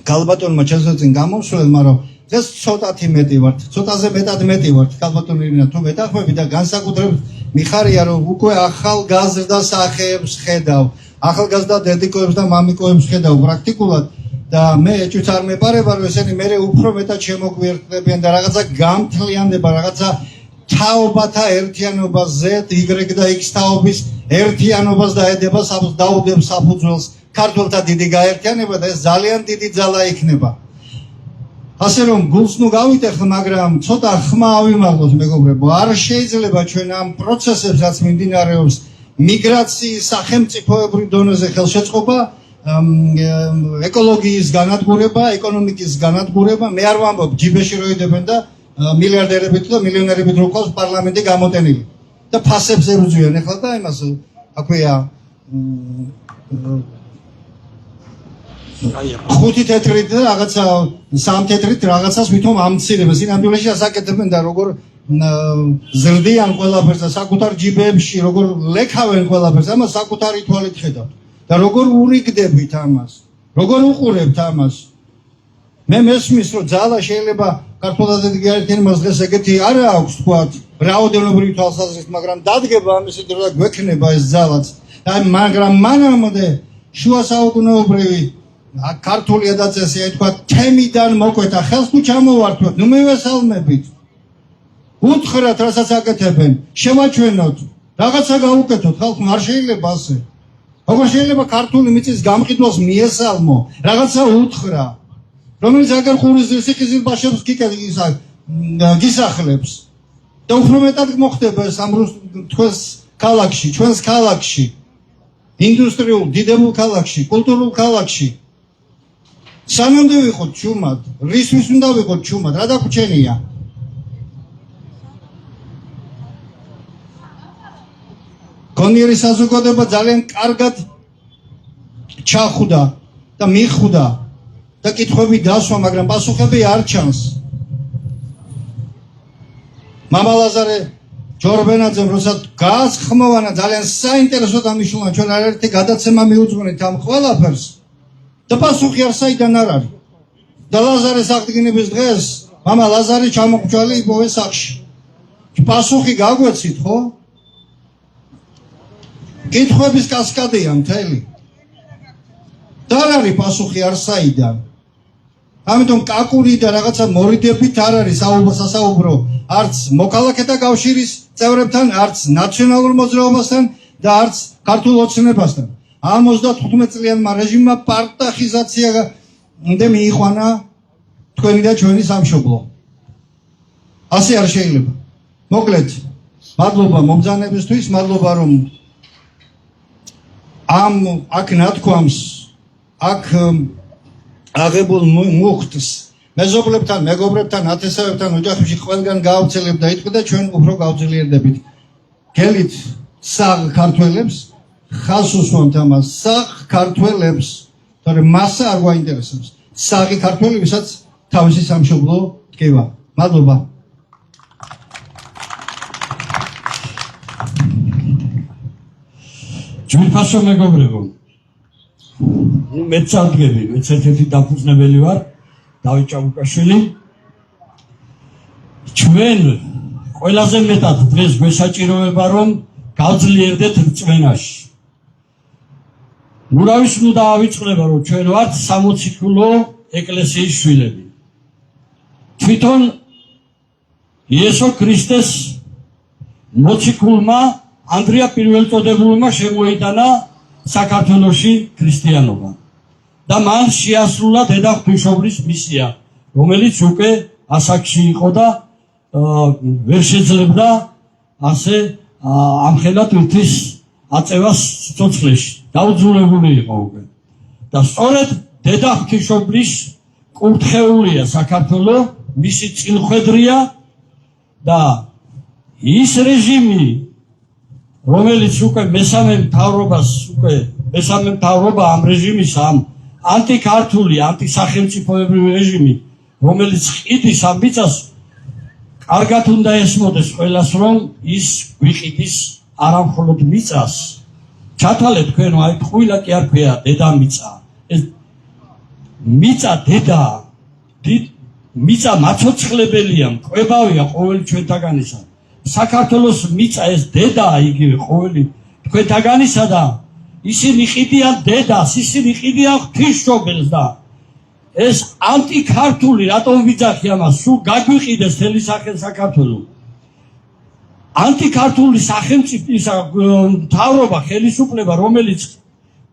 ქალბატონმა ჩასაწინ გამოსვლელმა რომ დღეს ცოტათი მეტი ვართ, ცოტაზე მეტად მეტი ვართ ქალბატონ ირინა თუ მეტახვები და განსაკუთრებით მიხარია რომ უკვე ახალგაზრდა სახეებს ხედავ, ახალგაზრდა დედიკოებს და მამიკოებს ხედავ პრაქტიკულად და მე ეჭვით არ მეპარება რომ ესენი მერე უფრო მეტად შემოგვიერთდებიან და რაღაცა გამთლიანდება, რაღაცა თაობათა ერთიანობას Z, Y და X თაობის ერთიანობას დაედება დაუდებს საფუძველს ქართველთა დიდი გაერთიანება და ეს ძალიან დიდი ძალა იქნება. ასე რომ გულს ნუ გავიტეხ, მაგრამ ცოტა ხმა ავიმაღლოთ მეგობრებო. არ შეიძლება ჩვენ ამ პროცესებს რაც მიმდინარეობს მიგრაციის სახელმწიფოებრივ დონეზე ხელშეწყობა, ეკოლოგიის განადგურება, ეკონომიკის განადგურება, მე არ ვამბობ ჯიბეში რო იდებენ და მილიარდერებით და მილიონერებით რო ყავს პარლამენტი გამოტენილი და ფასებს ებრძვიან ახლა და იმას აქვეა ხუთი თეთრით და რაღაცა სამ თეთრით რაღაცას ვითომ ამცირებს. სინამდვილეში ასაკეთებენ და როგორ ზრდიან ყველაფერს და საკუთარ ჯიბებში როგორ ლექავენ ყველაფერს, ამას საკუთარი თვალით ხედავთ და როგორ ურიგდებით ამას, როგორ უყურებთ ამას. მე მესმის რომ ძალა შეიძლება ქართველთა დიდი გაერთიანებას დღეს ეგეთი არ აქვს თქვათ რაოდენობრივი თვალსაზრისით, მაგრამ დადგება ამის რომ გვექნება ეს ძალაც. მაგრამ მანამდე შუა საუკუნეობრივი ქართული ადაწესია თქვა თემიდან მოკვეთა ხელს თუ ჩამოვართვეთ, ნუ მივესალმებით. უთხრათ რასაც აკეთებენ, შევაჩვენოთ, რაღაცა გავუკეთოთ, ხალხმა არ შეიძლება ასე. როგორ შეიძლება ქართული მიწის გამყიდვას მიესალმო, რაღაცა უთხრა, რომელიც აგერ ხურიზის სიხიზილბაშებს გისახლებს. და უფრო მეტად მოხდება ეს ამ თქვენს ქალაქში, ჩვენს ქალაქში, ინდუსტრიულ, დიდებულ ქალაქში, კულტურულ ქალაქში. სანამდე ვიყოთ ჩუმად, რისთვის უნდა ვიყოთ ჩუმად, რა დაგვრჩენია? გონიერი საზოგადოება ძალიან კარგად ჩახვდა და მიხვდა და კითხვები დასვა, მაგრამ პასუხები არ ჩანს. მამა ლაზარე ჯორბენაძემ როცა გაასხმოვანა ძალიან საინტერესო დამიშულა, ჩვენ არაერთი გადაცემა მიუძღვნით ამ ყველაფერს და პასუხი არ საიდან არ არის. და ლაზარეს აღდგენების დღეს მამა ლაზარე ჩამოგვჭალი იპოვეს სახში. პასუხი გაგვეცით ხო? კითხვების კასკადია მთელი. და არ არის პასუხი არ საიდან. ამიტომ კაკური და რაღაცა მორიდებით არ არის სასაუბრო არც მოქალაქეთა კავშირის წევრებთან, არც ნაციონალურ მოძრაობასთან და არც ქართულ ოცნებასთან. ამ 35 წლიანმა რეჟიმმა პარტახიზაციამდე მიიყვანა თქვენი და ჩვენი სამშობლო. ასე არ შეიძლება. მოკლედ, მადლობა მომბრძანებისთვის, მადლობა რომ ამ აქ ნათქვამს, აქ აღებულ მუხტს მეზობლებთან, მეგობრებთან, ათესავებთან, ოჯახებში ყველგან გაავრცელებ და იტყვი და ჩვენ უფრო გავძლიერდებით. გელით საღ ქართველებს, ხალხს უსვამთ ამას, საღ ქართველებს, თორემ მასა არ გვაინტერესებს. საღი ქართველებისაც თავისი სამშობლო დგება. მადლობა. ჯვირფასო მეგობრებო, მეც წარდგები, მეც ერთ-ერთი დაფუძნებელი ვარ, დავით ჭაბუკაშვილი. ჩვენ ყველაზე მეტად დღეს გვესაჭიროება რომ გავძლიერდეთ რწმენაში. ურავის ნუ დაავიწყდება რომ ჩვენ ვართ 60 ქულო ეკლესიის შვილები. თვითონ იესო ქრისტეს მოციქულმა ანდრია პირველწოდებულმა შემოიტანა საქართველოში ქრისტიანობა და მან შეასრულა დედა ღვთისმშობლის მისია, რომელიც უკვე ასაკში იყო და ვერ შეძლებდა ასე ამხელად ღვთის აწევას სიცოცხლეში, დაუძულებული იყო უკვე. და სწორედ დედა ღვთისმშობლის კურთხეულია საქართველო, მისი წილხვედრია და ის რეჟიმი, რომელიც უკვე მესამე მთავრობა ამ რეჟიმის, ამ ანტიქართული, ანტისახელმწიფოებრივი რეჟიმი, რომელიც ყიდის ამ მიწას, კარგად უნდა ესმოდეს ყველას, რომ ის გვიყიდის არა მხოლოდ მიწას. ჩათვალეთ თქვენო, აი ტყუილა კი არ ქვია დედამიწა. ეს მიწა დედაა. მიწა მაცოცხლებელია, მკვებავია ყოველი ჩვენთაგანისა. საქართველოს მიწა ეს დედაა იგივე ყოველი თქვენთაგანისა და ისინი ყიდიან დედას, ისინი ყიდიან ღვთისმშობელს და ეს ანტიქართული რატომ ვიძახი ამას, სულ გაგვიყიდეს თელი საქართველო. ანტიქართული სახელმწიფო მთავრობა, ხელისუფლება, რომელიც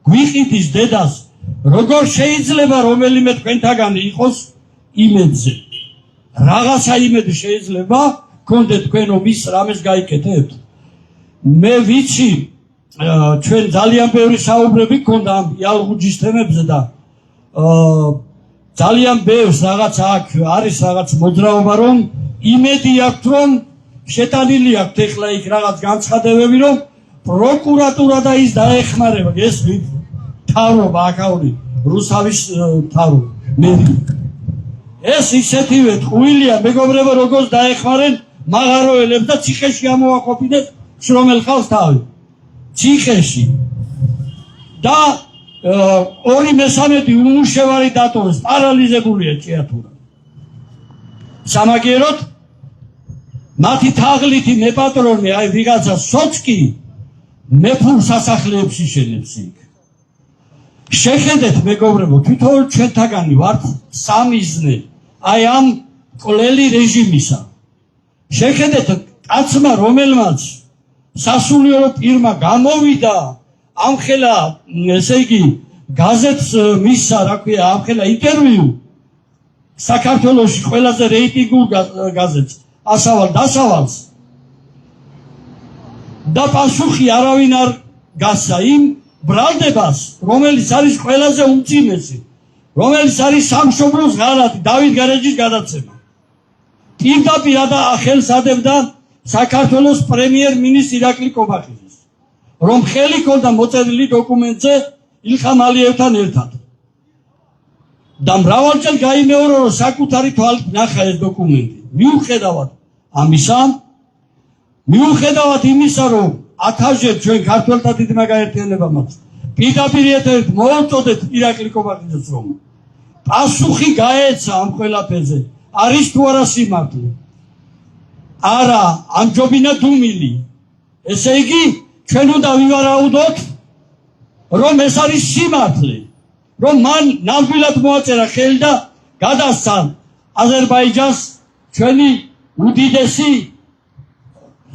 გვიყიდის დედას, როგორ შეიძლება რომელიმე თქვენთაგანი იყოს იმედზე? რაღაცა იმედი შეიძლება გქონდეთ თქვენო მის რამეს გაიკეთებთ? მე ვიცი, ჩვენ ძალიან ბევრი საუბრები გქონდა ამ იალღუჯის თემებზე და ძალიან ბევრს რაღაც აქ არის რაღაც მოძრაობა, რომ იმედი აქვს, რომ შეტანილი აქვს ეხლა იქ რაღაც განცხადებები, რომ პროკურატურა და ის დაეხმარება ეს მთავრობა აქაური რუსთავის მთავრობა. ეს ისეთივე ტყუილია, მეგობრებო, როგორც დაეხმარენ მაღაროელებს და ციხეში ამოაყოფინეთ შრომელ ხალხს თავი. ციხეში. და 2/3 უმუშევარი დატოვეს, პარალიზებულია ჭიათურა. სამაგიეროდ მათი თაღლითი მეპატრონე, აი ვიღაცა სოცკი მეფურ სასახლეებს იშენებს იქ. შეხედეთ მეგობრებო, თვითონ ჩვენთაგანი ვართ სამიზნე აი ამ კვლელი რეჟიმისა. შეხედეთ კაცმა, რომელმაც სასულიერო პირმა გამოვიდა ამხელა, ესე იგი გაზეთს მისცა, რა ქვია, ამხელა ინტერვიუ საქართველოში ყველაზე რეიტინგულ გაზეთს, ასავალ-დასავალს და პასუხი არავინ არ გასცა იმ ბრალდებას, რომელიც არის ყველაზე უმძიმესი, რომელიც არის სამშობლოს ღალატი, დავით გარეჯის გადაცემა. პირდაპირ ხელს ადებდა საქართველოს პრემიერ-მინისტრ ირაკლი კობახიძეს, რომ ხელი ჰქონდა მოწერილი დოკუმენტზე ილხამ ალიევთან ერთად. და მრავალჯერ გაიმეორა, რომ საკუთარი თვალით ნახა ეს დოკუმენტი. მიუხედავად ამისა, მიუხედავად იმისა, რომ ათასჯერ ჩვენ ქართველთა დიდმა გაერთიანებამ პირდაპირ ერთ მოუწოდეთ ირაკლი კობახიძეს, რომ პასუხი გაეცა ამ ყველაფერზე, არის თუ არა სიმართლე? არა, ამჯობინა დუმილი. ესე იგი, ჩვენ უნდა ვივარაუდოთ, რომ ეს არის სიმართლე, რომ მან ნამდვილად მოაწერა ხელი და გადასცა აზერბაიჯანს ჩვენი უდიდესი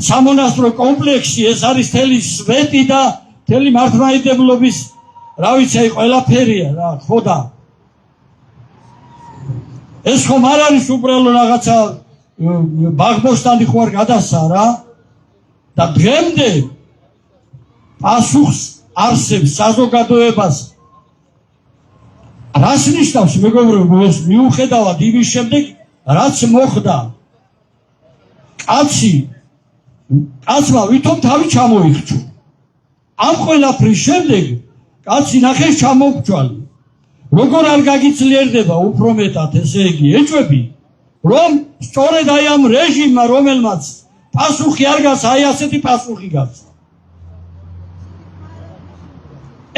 სამონასტრო კომპლექსი, ეს არის თელი სვეტი და თელი მართლმადიდებლობის, რა ვიცი, ყველაფერია რა, ხო და ეს ხომ არ არის უბრალო რაღაცა ბაღბოსტანი ხო არ გადასცა რა და დღემდე პასუხს არსებს საზოგადოებას. რას ნიშნავს მეგობრებო, მიუხედავად იმის შემდეგ, რაც მოხდა, კაცმა ვითომ თავი ჩამოიხრჩო. ამ ყველაფრის შემდეგ კაცი ნახეს ჩამოგჭვალა. როგორ არ გაგიძლიერდება უფრო მეტად, ესე იგი ეჭვები, რომ სწორედ აი ამ რეჟიმმა, რომელმაც პასუხი არ გასცა, აი ასეთი პასუხი გასცა.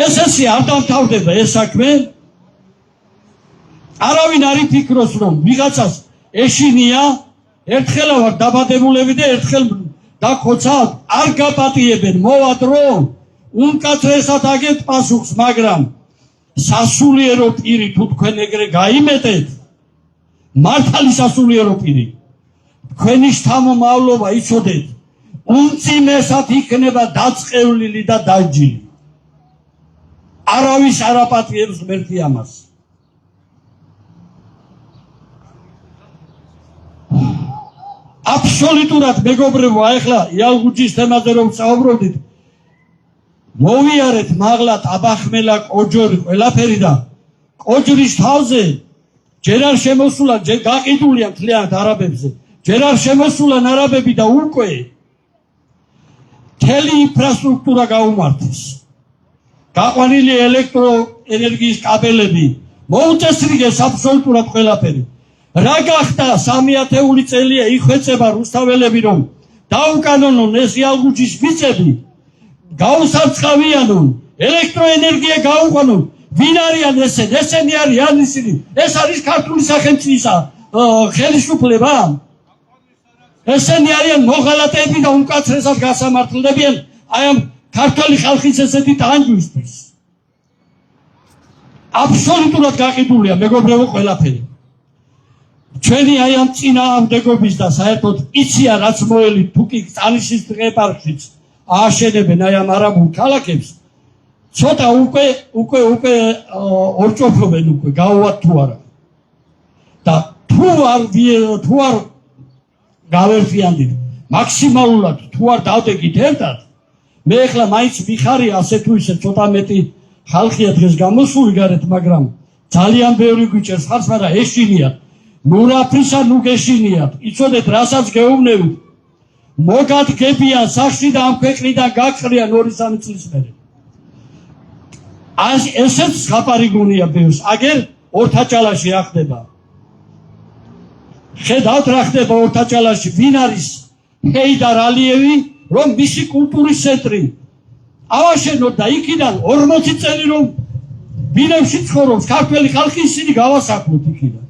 ესეცი არ დამთავრდება ეს საქმე. არავინ არ იფიქროს, რომ ვიღაცას ეშინია, ერთხელ ვარ დაბადებულები და ერთხელ დაქოცავთ, არ გაპატიებენ, მოვა დრო, უმკაცრესად აგებთ პასუხს, მაგრამ სასულიერო პირი თუ თქვენ ეგრე გაიმეტეთ, მართალი სასულიერო პირი, თქვენი შთამომავლობა იცოდეთ, უმძიმესად იქნება დაწყევლილი და დაჯილი. არავის არ აპატიებს ღმერთი ამას. აბსოლუტურად მეგობრებო, ახლა იალღუჯის თემაზე რომ საუბრობდით, მოვიარეთ მაღლა ტაბახმელა, კოჯორი, ყველაფერი და კოჯრის თავზე ჯერ არ შემოსულა, გაყიდულია მთლიანად არაბებზე. ჯერ არ შემოსულან არაბები და უკვე მთელი ინფრასტრუქტურა გაუმართეს. გაყვანილი ელექტროენერგიის კაბელები, მოუწესრიგეს აბსოლუტურად ყველაფერი. რა გახდა 3 წელია იხვეწება რუსთაველები რომ დაუკანონონ ეს იალღუჯის მიწები, გაუსარწყავიანონ, ელექტროენერგია გაუყანონ. ვინ არიან ესენი არიან ისინი? ეს არის ქართული სახელმწიფო ხელისუფლება? ესენი არიან მოღალატეები და უმკაცრესად გასამართლებიან აი ამ ქართული ხალხის ესეთი ტანჯვისთვის. აბსოლუტურად გაყიდულია მეგობრებო ყველაფერი. ჩვენი აი ამ წინააღმდეგობის და საერთოდ იცია რაც მოელი თუკი წანიშის ეპარქიით ააშენებენ აი ამ არაბულ ქალაქებს, ცოტა უკვე ორჭოფლობენ უკვე გაუვათ თუ არა. და თუ არ გავერთიანდით მაქსიმალურად თუ არ დავდეგით ერთად, მე ახლა მაინც მიხარია ასე თუ ისე ცოტა მეტი ხალხია დღეს გამოსული გარეთ, მაგრამ ძალიან ბევრი გვიჭერს ხარს, მაგრამ ეშინიათ. ნუ რაფრისა ნუ გეშინიათ. იცოდეთ რასაც გეუბნებით. მოგადგებიან სახში და ამ ქვეყნიდან გაგყრიან 2-3 წლის მერე. ესეც ხაპარიგუნია ბევრს. აგერ ორთაჭალაში რა ხდება? ხედავთ რა ხდება ორთაჭალაში, ვინ არის ჰეიდარ ალიევი, რომ მისი კულტურის ცენტრი ავაშენოთ და იქიდან 40 წელი რომ ბინებში ცხოვრობს ქართველი ხალხი, ისინი გავასაქმოთ იქიდან.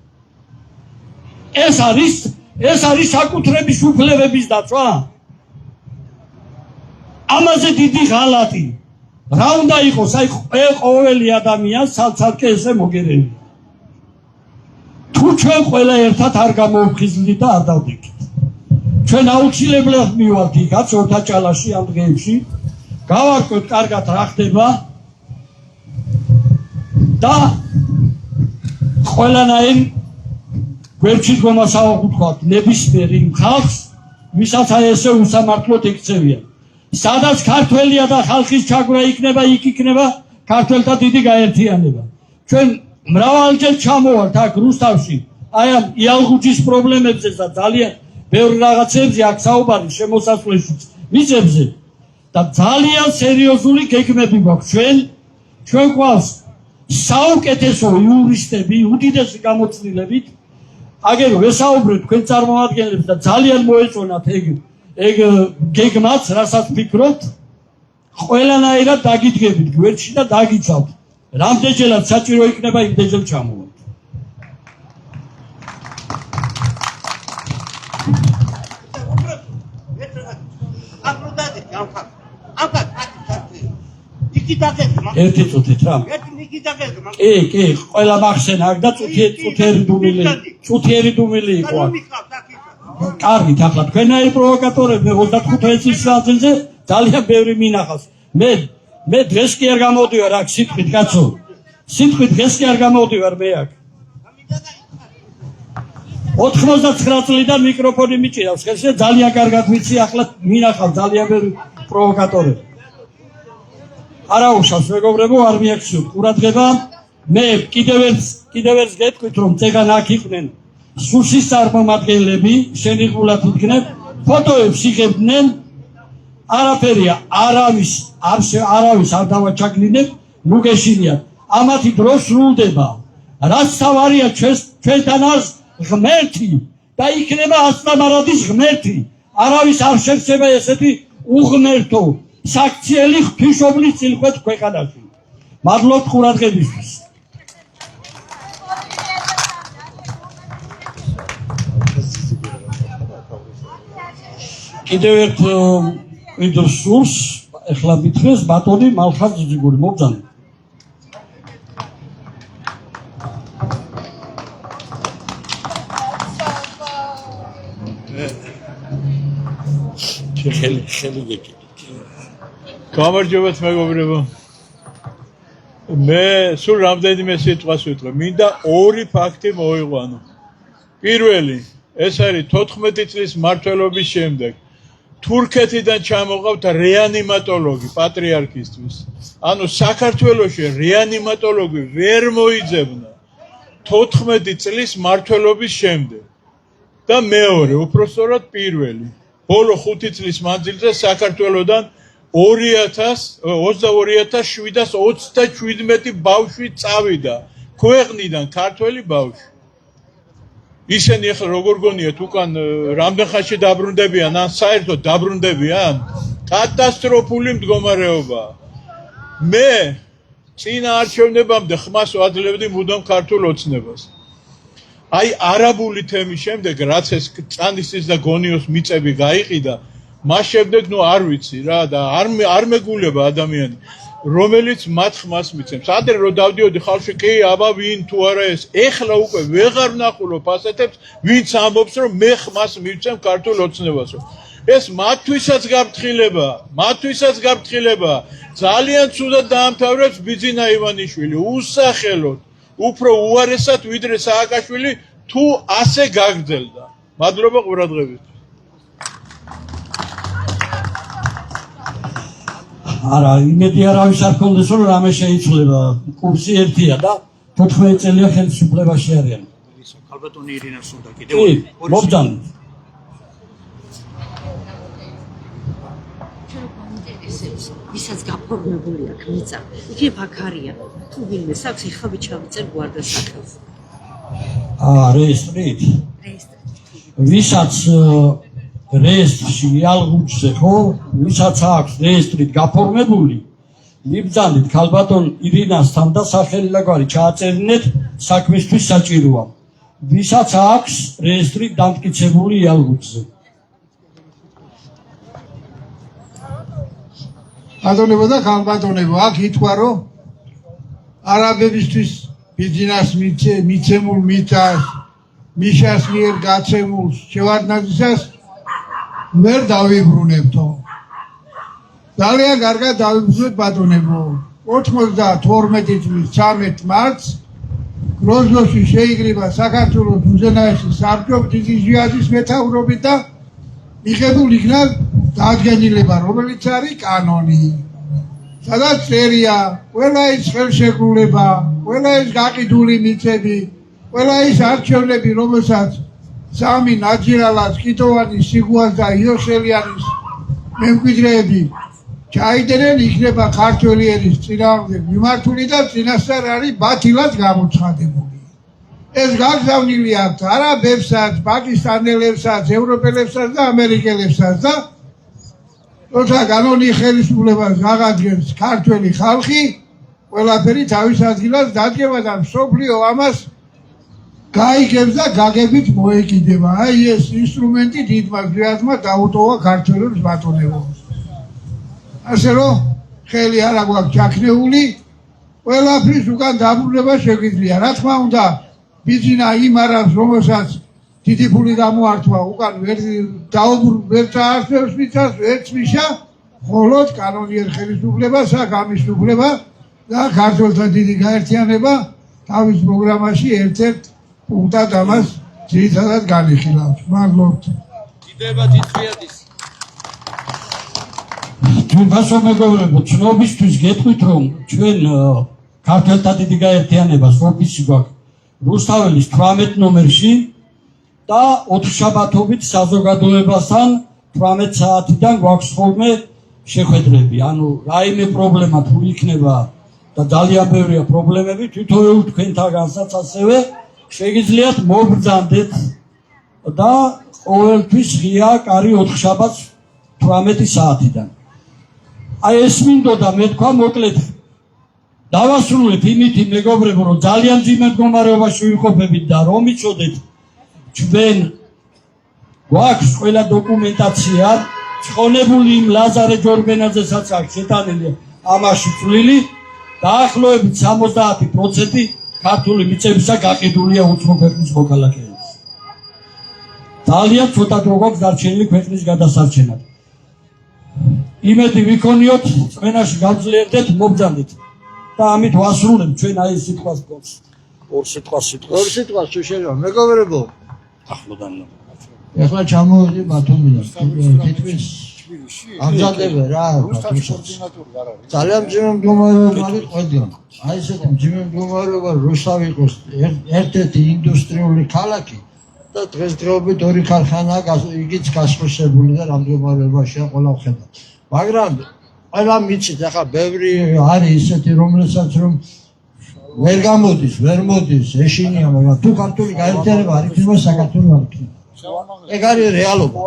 ეს არის საკუთრების უფლებების დაცვა. ამაზე დიდი ღალატი. რა უნდა იყოს? აი ყოველი ადამიანს ცალ-ცალკე ესე მოგერევი. თუ ჩვენ ყველა ერთად არ გამოვხიზლით და არ დავდექით. ჩვენ აუცილებლად მივართ იქაც ორთაჭალაში ამ დღეებში, გავარკვევთ კარგად რა ხდება და ყველანაირ გვერდში გომასავთ ნებისმიერ იმ ხალხს, ვისაც აი ესე უსამართლოდ ეკცევიან. სადაც ქართველია და ხალხის ჩაგვრა იქნება, იქ იქნება ქართველთა დიდი გაერთიანება. ჩვენ მრავალჯერ ჩამოვართ აქ რუსთავში, აი ამ იალღუჯის პრობლემებზე და ძალიან ბევრ რაღაცებზე აქ საუბარი შემოსასვლელშიც მიწებზე და ძალიან სერიოზული გეგმები გვაქვს. ჩვენ გვაქვს საუკეთესო იურისტები, უდიდესი გამოცდილებით. აგერ ვესაუბრეთ თქვენ წარმომადგენლებს და ძალიან მოეწონათ ეგ გეგმაც, რასაც ფიქრობთ, ყველანაირად დაგიდგებით გვერდში და დაგიცავთ. რამდენჯერაც საჭირო იქნება იმდენჯერ ჩამოვართ. ერთი წუთით რა? კი, ყველა მახსენა აქ და წუთიერი დუმილი იყო აქ. კარგით, ახლა თქვენაირი პროვოკატორები 25 წლის მანძილზე ძალიან ბევრი მინახავს. მე დღეს კი არ გამოდივარ აქ სიტყვით, კაცო. სიტყვით დღეს კი არ გამოდივარ მე აქ. 99 წლიდან მიკროფონი მიჭირავს ხელში და ძალიან კარგად ვიცი, ახლა მინახავს ძალიან ბევრი პროვოკატორები. არაუშავს მეგობრებო, არ მიაქციოთ ყურადღება. მე კიდევ ერთ გეტყვით, რომ წეგან აქ იყვნენ სუსის წარმომადგენლები, შენიღულად იდგნენ, ფოტოებს იღებდნენ, არაფერია, არავის არ დავაჩაგლინებ, ნუ გეშინიათ. ამათი დრო სრულდება. რაც თავარია ჩვენთან არის ღმერთი და იქნება ასტამარადის ღმერთი. არავის არ შერჩება ესეთი უღმერთო საქციელი ღვთისმშობლის წილყვეთ ქვეყანაში. მადლობთ ყურადღებისთვის. კიდევ ერთ კიდევ სურს ეხლა მითხრეს ბატონი მალხაზ ძიგური მობძანე. ხელი გეკი. გამარჯობათ მეგობრებო. მე სულ რამდენიმე სიტყვას ვიტყვი. მინდა ორი ფაქტი მოვიყვანო. პირველი, ეს არის 14 წლის მმართველობის შემდეგ თურქეთიდან ჩამოყავთ რეანიმატოლოგი პატრიარქისთვის. ანუ საქართველოში რეანიმატოლოგი ვერ მოიძებნა 14 წლის მმართველობის შემდეგ. და მეორე, უпростоრად პირველი. ბოლო 5 წლის მანძილზე საქართველოსდან 22,727 ბავშვი წავიდა ქვეყნიდან ქართველი ბავშვი. ისინი ახლა როგორ გონიათ უკან რამდენ ხანში დაბრუნდებიან ან საერთოდ დაბრუნდებიან? კატასტროფული მდგომარეობა. მე წინა არჩევნებამდე ხმას ვაძლევდი მუდამ ქართულ ოცნებას. აი არაბული თემის შემდეგ რაც ეს წანისის და გონიოს მიწები გაიყიდა, მას შემდეგ არ ვიცი რა და არ მეგულება ადამიანი რომელიც მათ ხმას მიცემს. ადრე რომ დავდიოდი ხალხში კი აბა ვინ თუ არა ეს ეხლა უკვე ვეღარ ვნახულობ ასეთებს ვინც ამბობს რომ მე ხმას მივცემ ქართულ ოცნებასო. ეს მათთვისაც გაფრთხილება ძალიან ცუდად დაამთავრებს ბიძინა ივანიშვილი უსახელოდ უფრო უარესად ვიდრე სააკაშვილი თუ ასე გაგრძელდა. მადლობა ყურადღებით. არა, იმედი არავის არ ქონდეს რომ რამე შეიცვლება. კურსი ერთია და 14 წელია ხელისუფლებაში არიან. ქალბატონი ირინას უნდა კი, მობრძანეთ. ვისაც გაფორმებული აქვს მიწა, იქნებ აქ არიან. თუ ვინმე აქვს, ეხლა ვიჩავიწერ გვარდასახელს. რეესტრით. ვისაც რეესტრში ალღუჩზე ხო, ვისაც აქვს რეესტრით გაფორმებული, მიბრძანეთ ქალბატონ ირინასთან და სახელი ლაგვარი ჩააწერინეთ საქმისთვის საჭიროა. ვისაც აქვს რეესტრით დამტკიცებული ალღუჩზე. ბატონებო და ხალბატონებო, აქ ითქვა რომ არაბებისთვის ბიზნეს მიცემულ მიწას, მიშას მიერ გაცემულ შევარდნაძისას ვერ დავიბრუნებთო. ძალიან კარგად დავიბრუნეთ ბატონებო. 92 წლის 13 მარტს გროზნოში შეიკრიბა საქართველოს უზენაესი საბჭო ტიგიჟიაძის მეთაურობით და მიღებულ იქნა დადგენილება, რომელიც არის კანონი. სადაც წერია, ყველა ის ხელშეკრულება, ყველა ის გაყიდული მიწები, ყველა ის არჩევნები, რომელსაც სამი ნაჯირალას, კიტოვანის, სიგუას და იოსელიანის მემკვიდრეები ჩაიდნენ, იქნება ქართველი ერის წინააღმდეგ მიმართული და წინასწარ არის ბათილად გამოცხადებული. ეს გაგზავნილი აქვს არაბებსაც, პაკისტანელებსაც, ევროპელებსაც და ამერიკელებსაც და როცა კანონი ხელისუფლებას აღადგენს ქართველი ხალხი, ყველაფერი თავის ადგილას დადგება და მსოფლიო ამას გაიგებს და გაგებით მოეკიდება. აი ეს ინსტრუმენტი დიდმა გრიადმა დაუტოვა ქართველებს ბატონებო. ასე რომ ხელი არა გვაქვს ჩაქნეული, ყველაფრის უკან დაბრუნება შეგვიძლია. რა თქმა უნდა, ბიძინა იმ არაბს, რომელსაც დიდი ფული გამოართვა, უკან ვერ წაართვევს მიწას, ვერც მიშა, მხოლოდ კანონიერ ხელისუფლებას აქვს ამის უფლება და ქართველთა დიდი გაერთიანება თავის პროგრამაში ერთ-ერთ პუნქტად ამას ძირითადად განიხილავს. მადლობთ. დიდება დიდხიადის. თუმცა მეგობრებო, ცნობისთვის გეტყვით რომ ჩვენ ქართველთა დიდი გაერთიანებას ოფისი გვაქვს რუსთაველის 18 ნომერში და 4 შაბათობით საზოგადოებასთან 18 საათიდან გვაქვს ხოლმე შეხვედრები. ანუ რაიმე პრობლემა თუ იქნება და ძალიან ბევრია პრობლემები, თვითონ თქვენთაგანსაც ასევე შეგიძლიათ მობრძანდეთ და ყოველთვის ღია კარი 4 შაბათს 18 საათიდან. აი ეს მინდოდა მე თქვა მოკლედ დავასრულეთ იმითი მეგობრებო რომ ძალიან ძიმე მდგომარეობაში ვიმყოფებით და რომ იცოდეთ ჩვენ გვაქვს ყველა დოკუმენტაცია ცხონებული იმ ლაზარე ჯორბენაძესაც აქვს შეტანილი ამაში წვლილი დაახლოებით 70% ქართული მიწებისა გაყიდულია უცხო ქვეყნის მოქალაქეებს. ძალიან ცოტა დრო გვაქვს დარჩენილი ქვეყნის გადასარჩენად. იმედი ვიქონიოთ, წვენაში გავძლიერდეთ, მობრძანდით. და ამით ვასრულებ ჩვენ აი სიტყვას გონს. ორ სიტყვას თუ შეიძლება მეგობრებო ახლოდან ეხლა ჩამოვიდი ბათუმიდან. თითქმის ამზადებენ რა ძალიან მძიმე მდგომარეობა ყვედიან აი ესეთი მძიმე მდგომარეობა რუსთავი იყოს ერთ-ერთი ინდუსტრიული ქალაქი და დღესდღეობით ორი ქარხანაა იგიც გასხვისებული და რამ მდგომარეობაშია ყველა ვხედავთ მაგრამ ყველა მიცით ახლა ბევრი არის ისეთი რომელსაც რომ ვერ გამოდის ვერ მოდის ეშინია მაგრამ თუ ქართული გაერთიანება არ იქნება საქართველოს არ იქნება ეგ არის რეალობა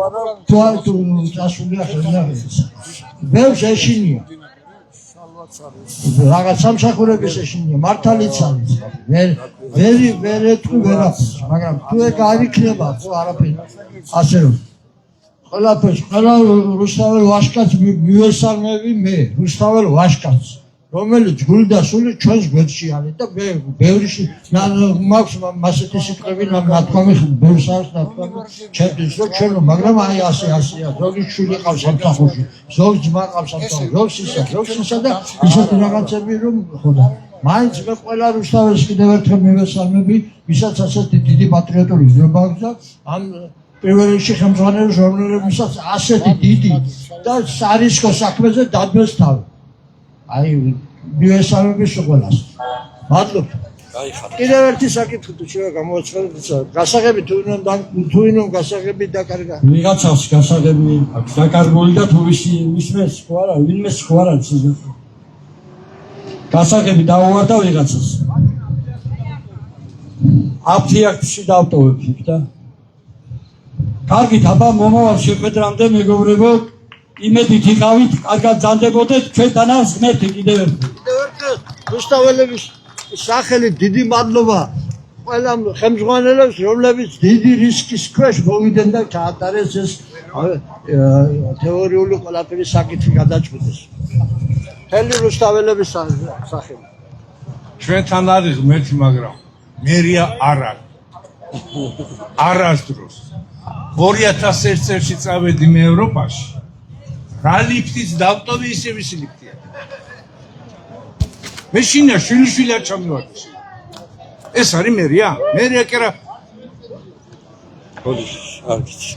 თუ წასულია ხელნაწერის ბევრს ეშინია რაღაც სამსახურების ეშინია მართალიც არის ვერ ეთქვი ვერაფერს მაგრამ თუ ეგ არ იქნება ხო არაფერი ასე რომ ყველაფერს ყველა რუსთაველ ვაშკაცს მივესალმები მე რუსთაველ ვაშკაცს რომელიც გული და სული ჩვენს გვერდში არის და ბევრი მაქვს მასეთი სიტყვები ნათქვამი ბევრს არის ნათქვამი ჩემთვის რომ ჩვენ მაგრამ აი ასეა ზოგი შვილი ყავს სამსახურში ზოგი ძმა ყავს სამსახურში ზოგი ისა და ისეთი რაღაცები რომ ხო და მაინც მე ყველა რუსთაველს კიდევ ერთხელ მივესალმები ვისაც ასეთი დიდი პატრიოტული ზრება აქვს და ამ პირველ რიგში ხელმძღვანელი ჟურნალებსაც ასეთი დიდი და სარისკო საქმეზე დადმეს თავი აი მივესალმები ყველას მადლობთ კიდევ ერთი საკითხი თუ შეიძლება გამოაცხადოთ გასაღები თუ ინომ გასაღები დაკარგა ვიღაცას გასაღები აქვს დაკარგული და თუ ვისმეს ხო არა ვინმეს ხო არა გასაღები დაუვარდა ვიღაცას აფთიაქტში დავტოვებ იქ და კარგით აბა მომავალ შეხვედრამდე მეგობრებო იმედით იყავით კარგად ძანდებოდეთ ჩვენთანაც ღმერთი კიდევ ერთხელ რუსთაველების სახელით დიდი მადლობა ყველა ხელმძღვანელებს რომლებიც დიდი რისკის ქვეშ მოვიდნენ და ჩაატარეს ეს თეორიული ყველაფერი საკითხი გადაწყვეტეს მთელი რუსთაველების სახელით ჩვენთან არის ღმერთი მაგრამ მერია არ არის არასდროს 2001 წელს წავედი მე ევროპაში რა ლიფტიც დავტოვი ისე ვისი ლიფტია მე შინა შვილი არ ჩამოვარდი ეს არის მერია კი რა არ ვიცი